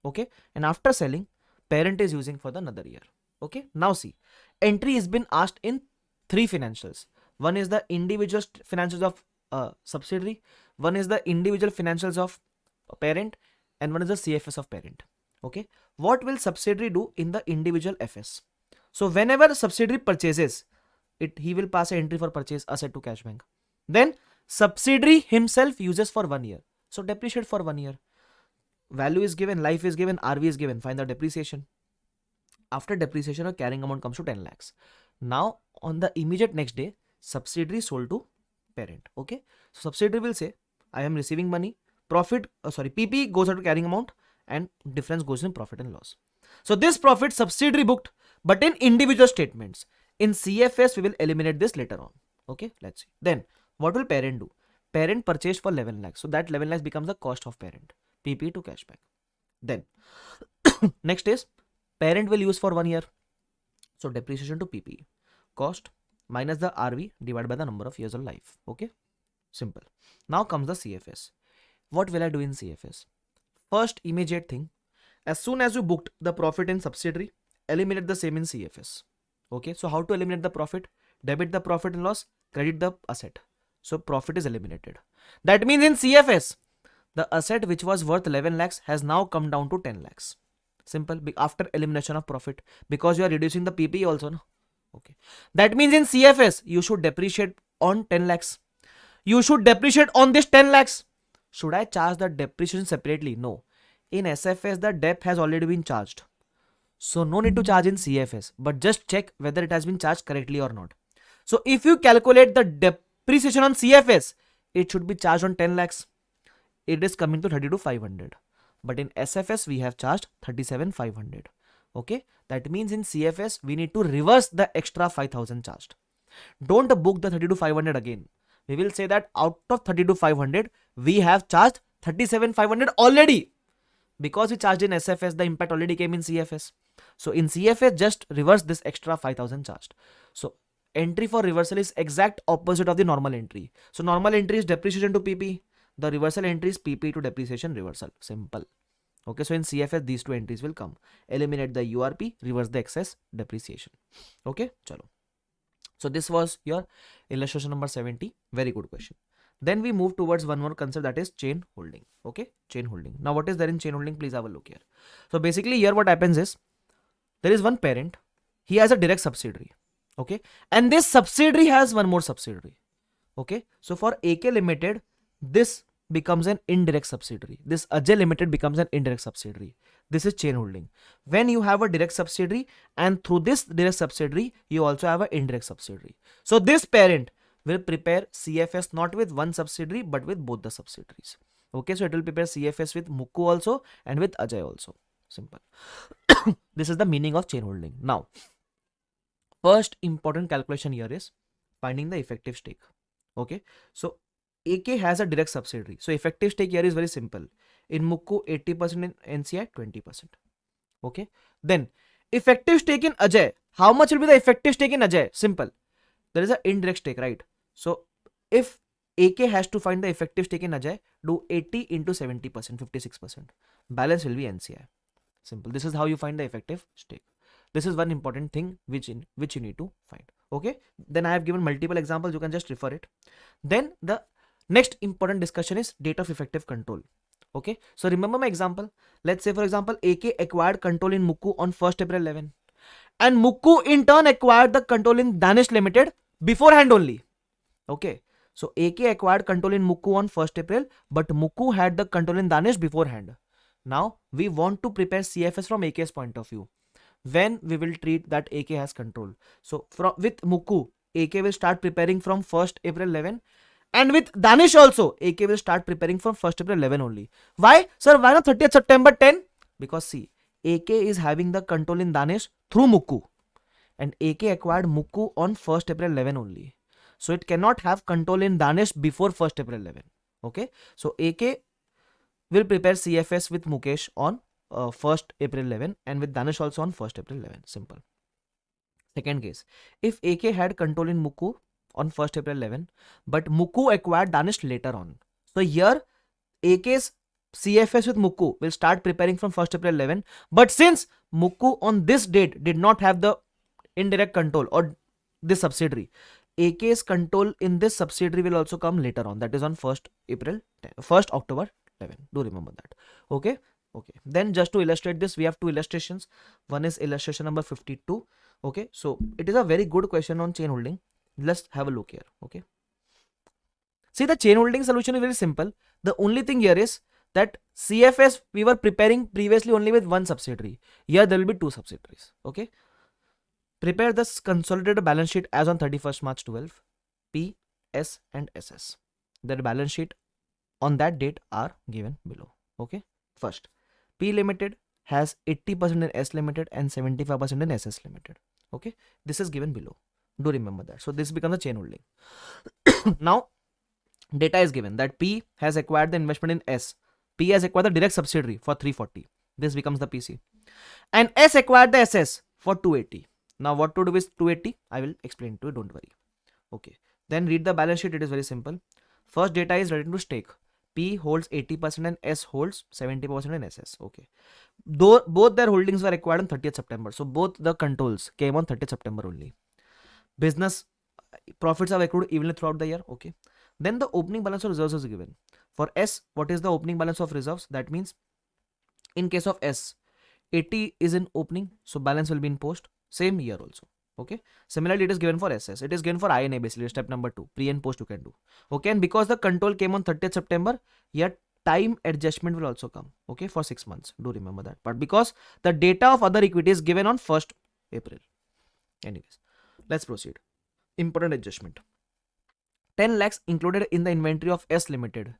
Okay. And after selling, parent is using for the another year. Okay. Now see, entry has been asked in 3 financials. One is the individual financials of subsidiary. One is the individual financials of parent. And one is the CFS of parent. Okay, what will subsidiary do in the individual FS? So whenever subsidiary purchases, he will pass an entry for purchase asset to cash bank. Then subsidiary himself uses for 1 year. So depreciate for 1 year. Value is given, life is given, RV is given. Find the depreciation. After depreciation, a carrying amount comes to 10 lakhs. Now on the immediate next day, subsidiary sold to parent. Okay, so subsidiary will say, I am receiving money. PP goes out to carrying amount and difference goes in profit and loss. So this profit subsidiary booked, but in individual statements. In CFS, we will eliminate this later on. Okay, let's see. Then what will parent do? Parent purchased for 11 lakhs. So that 11 lakhs becomes the cost of parent. PP to cash back. Then next is parent will use for 1 year. So depreciation to PP. Cost minus the RV divided by the number of years of life. Okay, simple. Now comes the CFS. What will I do in CFS? First immediate thing, as soon as you booked the profit in subsidiary, eliminate the same in CFS. Okay, so how to eliminate the profit? Debit the profit and loss, credit the asset. So profit is eliminated. That means in CFS, the asset which was worth 11 lakhs has now come down to 10 lakhs. Simple, after elimination of profit, because you are reducing the PP also. No? Okay, that means in CFS, you should depreciate on 10 lakhs. You should depreciate on this 10 lakhs. Should I charge the depreciation separately? No. In SFS, the debt has already been charged. So no need to charge in CFS, but just check whether it has been charged correctly or not. So if you calculate the depreciation on CFS, it should be charged on 10 lakhs. It is coming to 32,500. But in SFS, we have charged 37,500. Okay, that means in CFS, we need to reverse the extra 5,000 charged. Don't book the 32,500 again. We will say that out of 32,500, we have charged 37,500 already. Because we charged in SFS, the impact already came in CFS. So in CFS, just reverse this extra 5,000 charged. So entry for reversal is exact opposite of the normal entry. So normal entry is depreciation to PP. The reversal entry is PP to depreciation reversal. Simple. Okay, so in CFS, these two entries will come. Eliminate the URP, reverse the excess depreciation. Okay, chalo. So this was your illustration number 70. Very good question. Then we move towards one more concept, that is chain holding. Okay, chain holding. Now what is there in chain holding? Please have a look here. So basically here what happens is, there is one parent. He has a direct subsidiary. Okay, and this subsidiary has one more subsidiary. Okay, so for AK Limited, this becomes an indirect subsidiary. This Ajay Limited becomes an indirect subsidiary. This is chain holding. When you have a direct subsidiary and through this direct subsidiary, you also have an indirect subsidiary. So this parent will prepare CFS not with one subsidiary but with both the subsidiaries. Okay, so it will prepare CFS with Mukku also and with Ajay also. Simple. This is the meaning of chain holding. Now, first important calculation here is finding the effective stake. Okay, so AK has a direct subsidiary. So effective stake here is very simple. In Mukku, 80%, in NCI, 20%. Okay. Then effective stake in Ajay. How much will be the effective stake in Ajay? Simple. There is an indirect stake, right? So if AK has to find the effective stake in Ajay, do 80 into 70%, 56%. Balance will be NCI. Simple. This is how you find the effective stake. This is one important thing which you need to find. Okay. Then I have given multiple examples. You can just refer it. Then the next important discussion is date of effective control. Okay, so remember my example. Let's say for example, AK acquired control in Mukku on 1st April 11, and Mukku in turn acquired the control in Danish Limited beforehand only. Okay, so AK acquired control in Mukku on 1st April, but Mukku had the control in Danish beforehand. Now we want to prepare CFS from AK's point of view. When we will treat that AK has control. So with Mukku, AK will start preparing from 1st April 11. And with Danish also, AK will start preparing from 1st April 11 only. Why? Sir, why not 30th September 10? Because see, AK is having the control in Danish through Mukku. And AK acquired Mukku on 1st April 11 only. So it cannot have control in Danish before 1st April 11. Okay. So AK will prepare CFS with Mukesh on 1st April 11 and with Danish also on 1st April 11. Simple. Second case. If AK had control in Mukku on 1st April 11, but Mukku acquired Danish later on. So here AK's CFS with Mukku will start preparing from 1st April 11. But since Mukku on this date did not have the indirect control or this subsidiary, AK's control in this subsidiary will also come later on. That is on 1st October 11. Do remember that. Okay. Okay, then just to illustrate this, we have two illustrations. One is illustration number 52. Okay, so it is a very good question on chain holding. Let's have a look here. Okay, see, the chain holding solution is very simple. The only thing here is that CFS we were preparing previously only with one subsidiary. Here there will be two subsidiaries. Okay, prepare this consolidated balance sheet as on 31st March 12. P, S and SS. The balance sheet on that date are given below. Okay, first P Limited has 80% in S Limited and 75% in SS Limited. Okay, this is given below. Do remember that. So this becomes a chain holding. Now data is given that P has acquired the investment in S. P has acquired the direct subsidiary for 340. This becomes the PC. And S acquired the SS for 280. Now what to do with 280? I will explain to you, don't worry. Okay, then read the balance sheet. It is very simple. First, data is written to stake. P holds 80% and S holds 70% in SS. Okay, though both their holdings were acquired on 30th September. So both the controls came on 30th September only. Business profits are accrued evenly throughout the year. Okay, then the opening balance of reserves is given. For S, what is the opening balance of reserves? That means in case of S, 80 is in opening, so balance will be in post. Same year also. Okay, similarly it is given for SS. It is given for INA basically, step number 2. Pre and post you can do. Okay, and because the control came on 30th September, yet time adjustment will also come. Okay, for 6 months. Do remember that. But because the data of other equity is given on 1st April. Anyways, let's proceed. Important adjustment. 10 lakhs included in the inventory of S Limited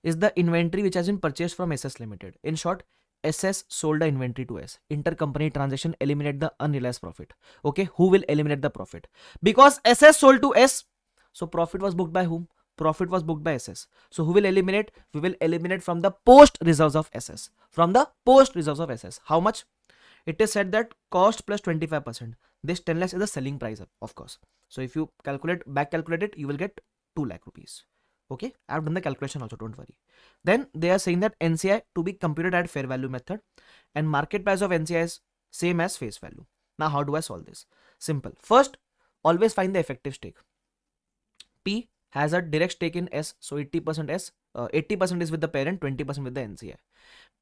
is the inventory which has been purchased from SS Limited. In short, SS sold the inventory to S. Intercompany transaction eliminate the unrealized profit. Okay, who will eliminate the profit? Because SS sold to S, so profit was booked by whom? Profit was booked by SS. So who will eliminate? We will eliminate from the post reserves of SS. From the post reserves of SS. How much? It is said that cost plus 25%. This 10 lakhs is the selling price, of course. So if you back calculate it, you will get 2 lakh rupees. Okay, I have done the calculation also, don't worry. Then they are saying that NCI to be computed at fair value method and market price of NCI is same as face value. Now how do I solve this? Simple. First, always find the effective stake. P has a direct stake in S, so 80% S, 80% is with the parent, 20% with the NCI.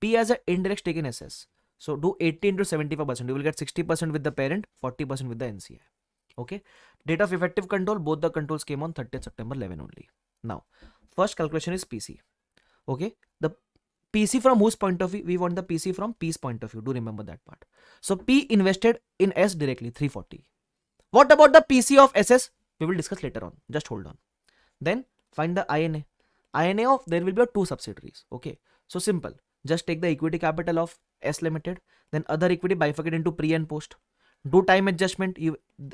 P has an indirect stake in SS. So do 80 into 75%. You will get 60% with the parent, 40% with the NCI. Okay. Date of effective control, both the controls came on 30th September 11 only. Now, first calculation is PC. Okay. The PC from whose point of view? We want the PC from P's point of view. Do remember that part. So P invested in S directly, 340. What about the PC of SS? We will discuss later on. Just hold on. Then find the INA. INA of there will be 2 subsidiaries. Okay. So simple. Just take the equity capital of S Limited. Then other equity bifurcate into pre and post. Do time adjustment.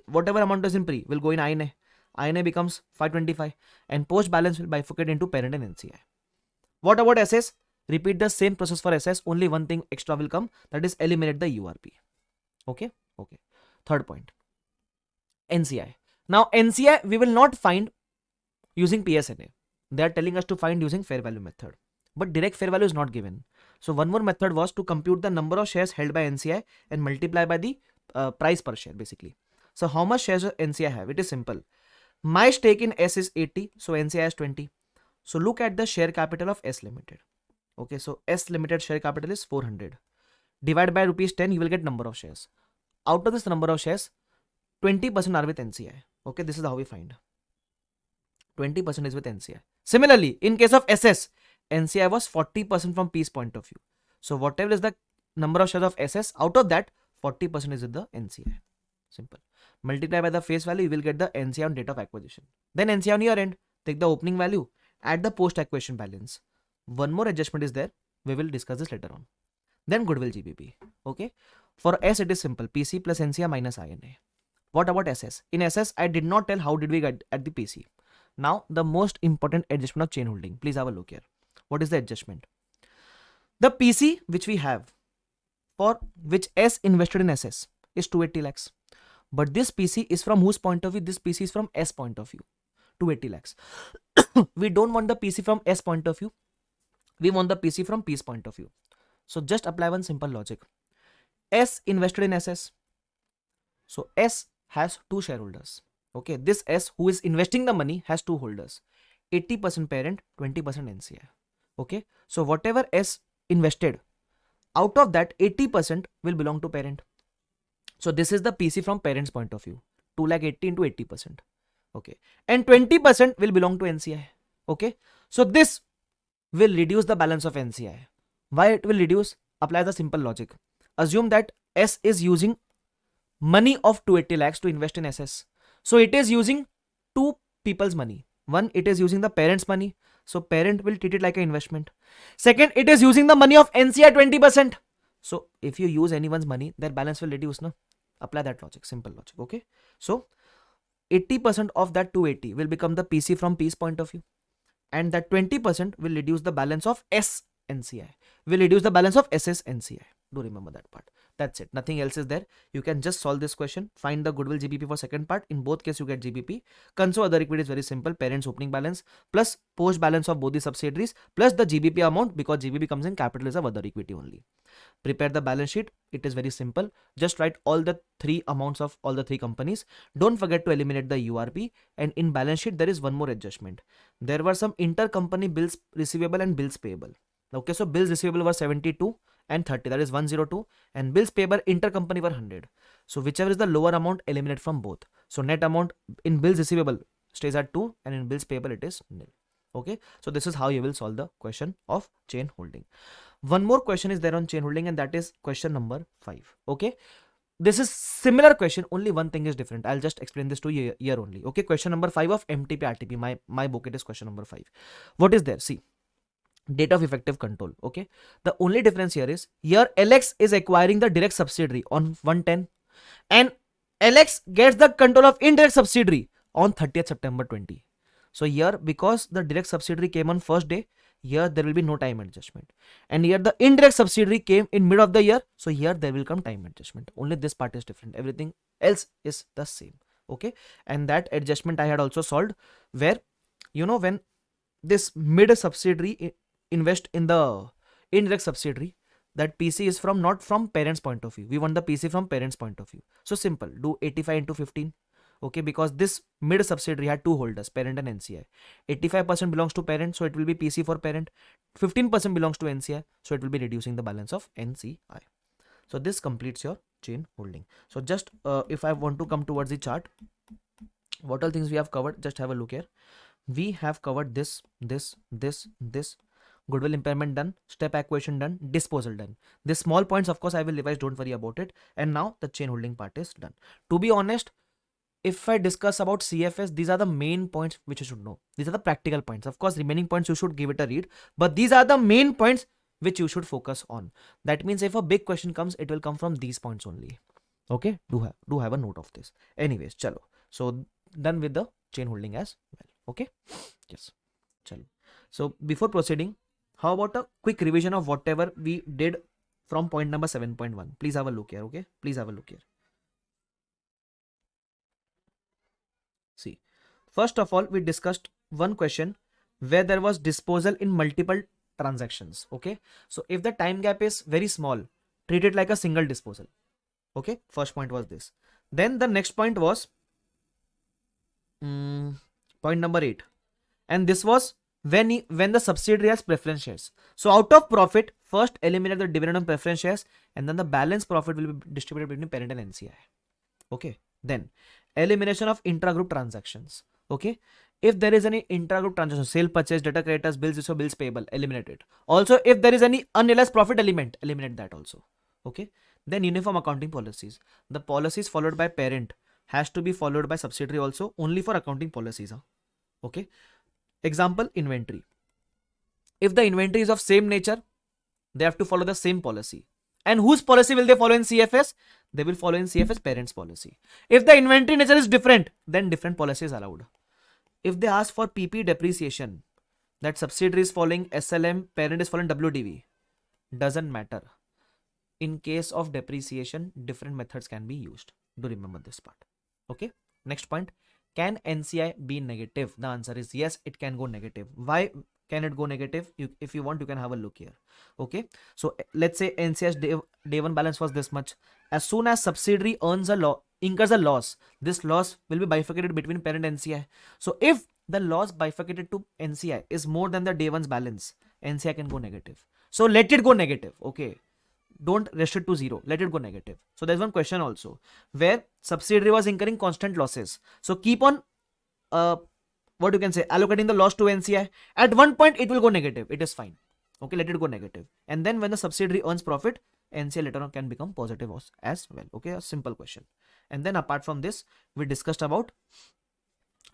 Whatever amount is in pre will go in INA. INA becomes 525 and post balance will bifurcate into parent and NCI. What about SS? Repeat the same process for SS. Only one thing extra will come, that is eliminate the URP. Okay. Okay. Third point. NCI. Now NCI we will not find using PSNA. They are telling us to find using fair value method. But direct fair value is not given. So one more method was to compute the number of shares held by NCI and multiply by the price per share basically. So how much shares NCI have? It is simple. My stake in S is 80, so NCI has 20. So look at the share capital of S Limited. Okay, so S Limited share capital is 400. Divide by rupees 10, you will get number of shares. Out of this number of shares, 20% are with NCI. Okay, this is how we find. 20% is with NCI. Similarly, in case of SS, NCI was 40% from P's point of view. So whatever is the number of shares of SS, out of that, 40% is with the NCI. Simple. Multiply by the face value, you will get the NCI on date of acquisition. Then NCI on your end, take the opening value, add the post acquisition balance. One more adjustment is there. We will discuss this later on. Then goodwill GBP. Okay. For S, it is simple. PC plus NCI minus INA. What about SS? In SS, I did not tell how did we get at the PC. Now, the most important adjustment of chain holding. Please have a look here. What is the adjustment? The PC which we have for which S invested in SS is 280 lakhs. But this PC is from whose point of view? This PC is from S point of view. 280 lakhs. We don't want the PC from S point of view. We want the PC from P's point of view. So just apply one simple logic. S invested in SS. So S has 2 shareholders. Okay, this S who is investing the money has 2 holders. 80% parent, 20% NCI. Okay, so whatever S invested, Out of that, 80% will belong to parent. So this is the PC from parent's point of view. 2,80,000 into 80%. Okay. And 20% will belong to NCI. Okay. So this will reduce the balance of NCI. Why it will reduce? Apply the simple logic. Assume that S is using money of 280 lakhs to invest in SS. So it is using two people's money. One, it is using the parent's money. So parent will treat it like an investment. Second, it is using the money of NCI 20%. So if you use anyone's money, their balance will reduce. No? Apply that logic, simple logic. Okay. So 80% of that 280 will become the PC from P's point of view. And that 20% will reduce the balance of S NCI. Will reduce the balance of SS NCI. Do remember that part. That's it. Nothing else is there. You can just solve this question. Find the goodwill GBP for second part. In both cases, you get GBP. Console other equity is very simple. Parents opening balance plus post balance of both the subsidiaries plus the GBP amount, because GBP comes in capital as of other equity only. Prepare the balance sheet. It is very simple. Just write all the three amounts of all the three companies. Don't forget to eliminate the URP. And in balance sheet, there is one more adjustment. There were some intercompany bills receivable and bills payable. Okay, so bills receivable were 72 and 30, that is 102, and bills payable intercompany were 100. So whichever is the lower amount, eliminate from both. So net amount in bills receivable stays at 2 and in bills payable it is nil. Okay, so this is how you will solve the question of chain holding. One more question is there on chain holding, and that is question number 5. Okay, this is similar question, only one thing is different. I'll just explain this to you here only. Okay, question number 5 of MTP RTP, my book, it is question number 5. What is there? See, date of effective control. Okay, the only difference here is, here LX is acquiring the direct subsidiary on 110 and LX gets the control of indirect subsidiary on 30th September 20. So here, because the direct subsidiary came on first day, here there will be no time adjustment, and here the indirect subsidiary came in mid of the year, so here there will come time adjustment. Only this part is different, everything else is the same. Okay, and that adjustment I had also solved, where when this mid subsidiary invest in the indirect subsidiary, that PC is from not from parents point of view. We want the PC from parents point of view. So simple, do 85 into 15. Okay, because this mid subsidiary had two holders, parent and NCI. 85% belongs to parent, so it will be PC for parent. 15% belongs to NCI, so it will be reducing the balance of NCI. So this completes your chain holding. So just if I want to come towards the chart, what all things we have covered, just have a look here. We have covered this, goodwill impairment done, step acquisition done, disposal done. These small points, of course, I will revise, don't worry about it. And now the chain holding part is done. To be honest, if I discuss about CFS, these are the main points which you should know. These are the practical points. Of course, remaining points you should give it a read, but these are the main points which you should focus on. That means if a big question comes, it will come from these points only. Okay, do have a note of this. Anyways, chalo. So done with the chain holding as well. Okay, yes, chalo. So before proceeding, how about a quick revision of whatever we did from point number 7.1? Please have a look here. Okay, please have a look here. See, first of all, we discussed one question where there was disposal in multiple transactions. Okay, so if the time gap is very small, treat it like a single disposal. Okay, first point was this. Then the next point was point number 8, and this was when the subsidiary has preference shares. So out of profit, first eliminate the dividend on preference shares, and then the balance profit will be distributed between parent and NCI. Okay, then elimination of intra-group transactions. Okay, if there is any intra-group transaction, sale, purchase, debtor, creditors, bills issue, bills payable, eliminate it. Also, if there is any unrealized profit element, eliminate that also. Okay, then uniform accounting policies. The policies followed by parent has to be followed by subsidiary also, only for accounting policies. Okay, example, inventory. If the inventory is of same nature, they have to follow the same policy. And whose policy will they follow in CFS? They will follow in CFS parent's policy. If the inventory nature is different, then different policy is allowed. If they ask for PP depreciation, that subsidiary is following SLM, parent is following WDV, doesn't matter. In case of depreciation, different methods can be used. Do remember this part. Okay, next point. Can NCI be negative? The answer is yes, it can go negative. Why can it go negative? If you want, you can have a look here. Okay, so let's say NCI's day one balance was this much. As soon as subsidiary incurs a loss, this loss will be bifurcated between parent and NCI. So if the loss bifurcated to NCI is more than the day one's balance, NCI can go negative. So let it go negative. Okay, don't restrict to zero, let it go negative. So there's one question also where subsidiary was incurring constant losses, so keep on what you can say, allocating the loss to NCI. At one point it will go negative, it is fine, okay, let it go negative. And then when the subsidiary earns profit, NCI later on can become positive as well. Okay, a simple question. And then apart from this, we discussed about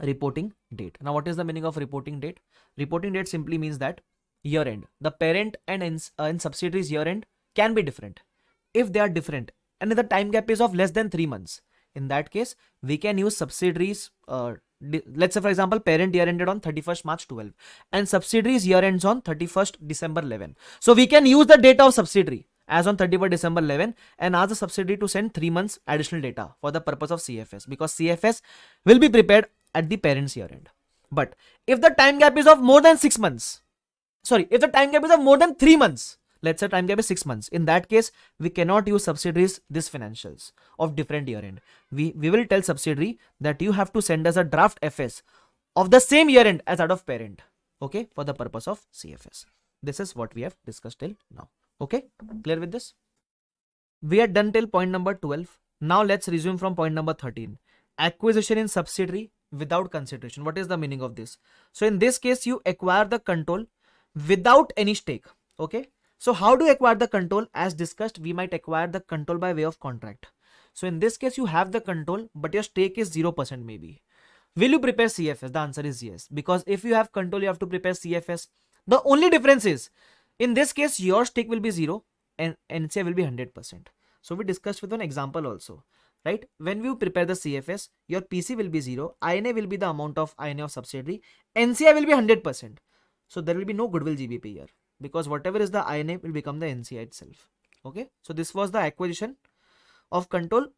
reporting date. Now what is the meaning of reporting date? Reporting date simply means that year end, the parent and in subsidiaries year end can be different. If they are different and if the time gap is of less than 3 months, in that case we can use subsidiaries. Let's say for example, parent year ended on 31st March 12 and subsidiaries year ends on 31st December 11. So we can use the data of subsidiary as on 31st December 11 and ask the subsidiary to send 3 months additional data for the purpose of CFS, because CFS will be prepared at the parent's year end. But if the time gap is of more than 6 months, if the time gap is of more than 3 months, let's say time gap is 6 months, in that case we cannot use subsidiaries this financials of different year end. We will tell subsidiary that you have to send us a draft FS of the same year end as that of parent, okay, for the purpose of CFS. This is what we have discussed till now. Okay, clear with this? We are done till point number 12. Now let's resume from point number 13. Acquisition in subsidiary without consideration. What is the meaning of this? So in this case you acquire the control without any stake. Okay, so how do you acquire the control? As discussed, we might acquire the control by way of contract. So in this case you have the control but your stake is 0% maybe. Will you prepare CFS? The answer is yes, because if you have control you have to prepare CFS. The only difference is in this case your stake will be 0 and NCI will be 100%. So we discussed with one example also, right? When we prepare the CFS, your PC will be 0, INA will be the amount of INA of subsidiary, NCI will be 100%. So there will be no goodwill GBP here, because whatever is the INA will become the NCI itself. Okay, so this was the acquisition of control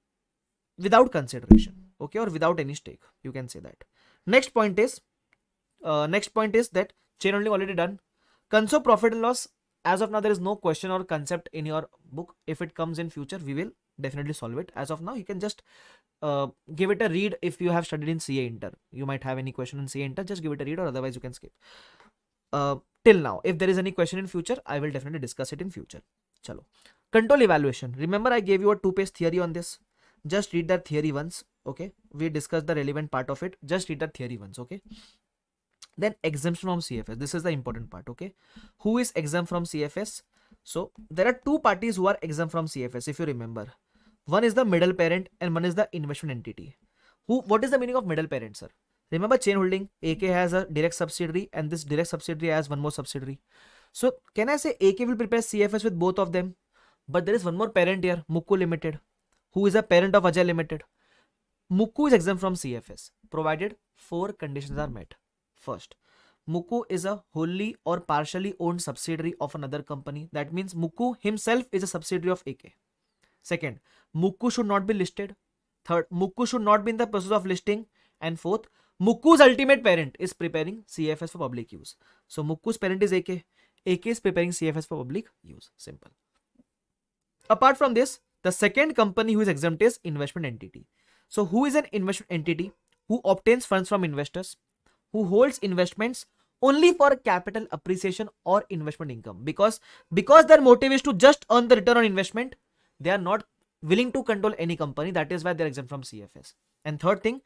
without consideration, okay, or without any stake, you can say that. Next point is that chain only already done. Console profit and loss, as of now there is no question or concept in your book. If it comes in future we will definitely solve it. As of now you can just give it a read. If you have studied in CA Inter, you might have any question in CA Inter, just give it a read, or otherwise you can skip. Till now, if there is any question in future, I will definitely discuss it in future. Chalo. Control evaluation. Remember I gave you a 2-page theory on this. Just read that theory once. Okay, we discussed the relevant part of it. Just read that theory once. Okay, then exemption from CFS. This is the important part. Okay, who is exempt from CFS? So there are two parties who are exempt from CFS, if you remember. One is the middle parent and one is the investment entity. What is the meaning of middle parent, sir? Remember chain holding, AK has a direct subsidiary and this direct subsidiary has one more subsidiary. So can I say AK will prepare CFS with both of them? But there is one more parent here, Mukku Limited, who is a parent of Ajay Limited. Mukku is exempt from CFS provided 4 conditions are met. First, Mukku is a wholly or partially owned subsidiary of another company. That means Mukku himself is a subsidiary of AK. Second, Mukku should not be listed. Third, Mukku should not be in the process of listing. And fourth, Mukku's ultimate parent is preparing CFS for public use. So Mukku's parent is AK. AK is preparing CFS for public use. Simple. Apart from this, the second company who is exempt is investment entity. So who is an investment entity? Who obtains funds from investors, who holds investments only for capital appreciation or investment income. Because their motive is to just earn the return on investment, they are not willing to control any company. That is why they are exempt from CFS. And third thing,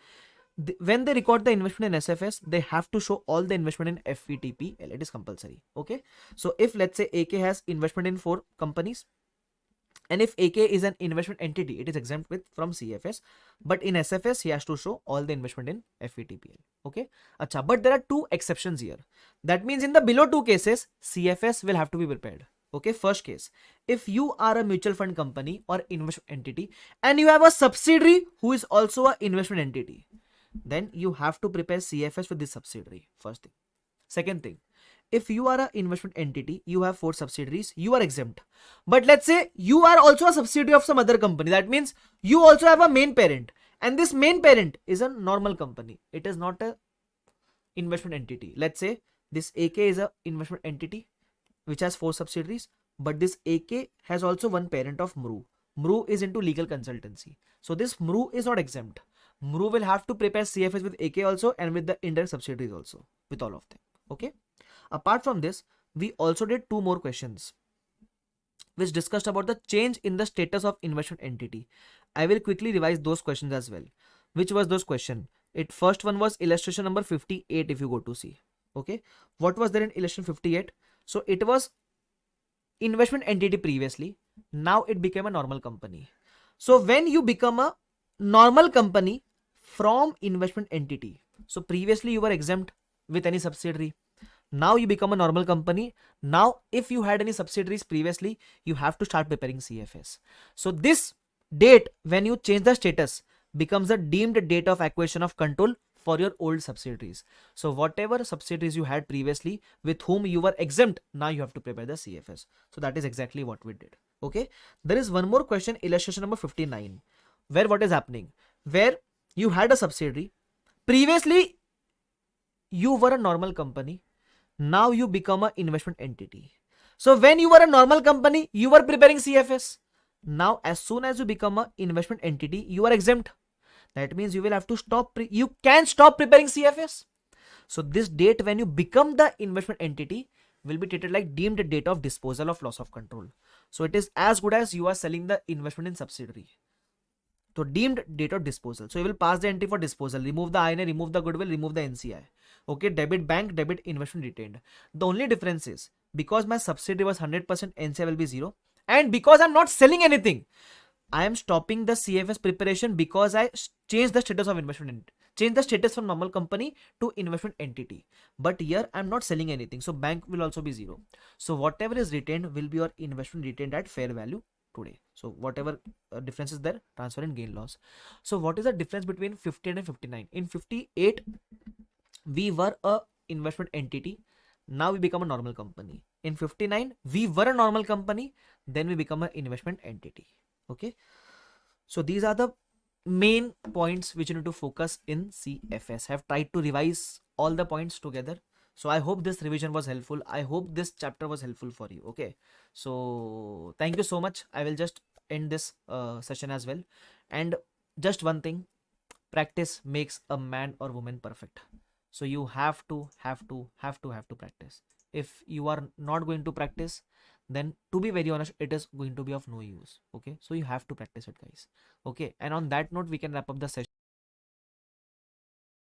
when they record the investment in SFS, they have to show all the investment in FVTPL. It is compulsory. Okay. So if let's say AK has investment in 4 companies, and if AK is an investment entity, it is exempt from CFS. But in SFS, he has to show all the investment in FVTPL. Okay. Achha, but there are 2 exceptions here. That means in the below 2 cases, CFS will have to be prepared. Okay. First case, if you are a mutual fund company or investment entity and you have a subsidiary who is also an investment entity, then you have to prepare CFS with this subsidiary. First thing. Second thing, if you are an investment entity, you have 4 subsidiaries, you are exempt. But let's say you are also a subsidiary of some other company. That means you also have a main parent, and this main parent is a normal company. It is not a investment entity. Let's say this AK is a investment entity which has 4 subsidiaries, but this AK has also one parent of MRU. MRU is into legal consultancy. So this MRU is not exempt. MRU will have to prepare CFS with AK also and with the indirect subsidiaries also, with all of them. Okay. Apart from this, we also did 2 more questions. which discussed about the change in the status of investment entity. I will quickly revise those questions as well. Which was those questions? It first one was illustration number 58 if you go to see. Okay. What was there in illustration 58? So it was investment entity previously. Now it became a normal company. So when you become a normal company from investment entity, so previously you were exempt with any subsidiary. Now you become a normal company. Now if you had any subsidiaries previously, you have to start preparing CFS. So this date when you change the status becomes the deemed date of acquisition of control for your old subsidiaries. So whatever subsidiaries you had previously with whom you were exempt, now you have to prepare the CFS. So that is exactly what we did. Okay. There is one more question, illustration number 59, where what is happening? Where you had a subsidiary. Previously, you were a normal company. Now you become an investment entity. So when you were a normal company, you were preparing CFS. Now as soon as you become an investment entity, you are exempt. That means you will have to stop, you can stop preparing CFS. So this date when you become the investment entity will be treated like deemed date of disposal of loss of control. So it is as good as you are selling the investment in subsidiary. So deemed date of disposal. So you will pass the entry for disposal, remove the INA, remove the goodwill, remove the NCI. Okay, debit bank, debit investment retained. The only difference is because my subsidiary was 100%, NCI will be 0. And because I'm not selling anything, I am stopping the CFS preparation because I changed the status of investment, change the status from normal company to investment entity. But here I'm not selling anything. So bank will also be 0. So whatever is retained will be your investment retained at fair value today. So whatever difference is there, transfer and gain loss. So what is the difference between 58 and 59? In 58, we were a investment entity. Now we become a normal company. In 59, we were a normal company. Then we become an investment entity. Okay. So these are the main points which you need to focus in CFS. I have tried to revise all the points together. So I hope this revision was helpful. I hope this chapter was helpful for you. Okay. So thank you so much. I will just end this session as well. And just one thing, practice makes a man or woman perfect. So you have to practice. If you are not going to practice, then to be very honest, it is going to be of no use. Okay. So you have to practice it, guys. Okay. And on that note, we can wrap up the session.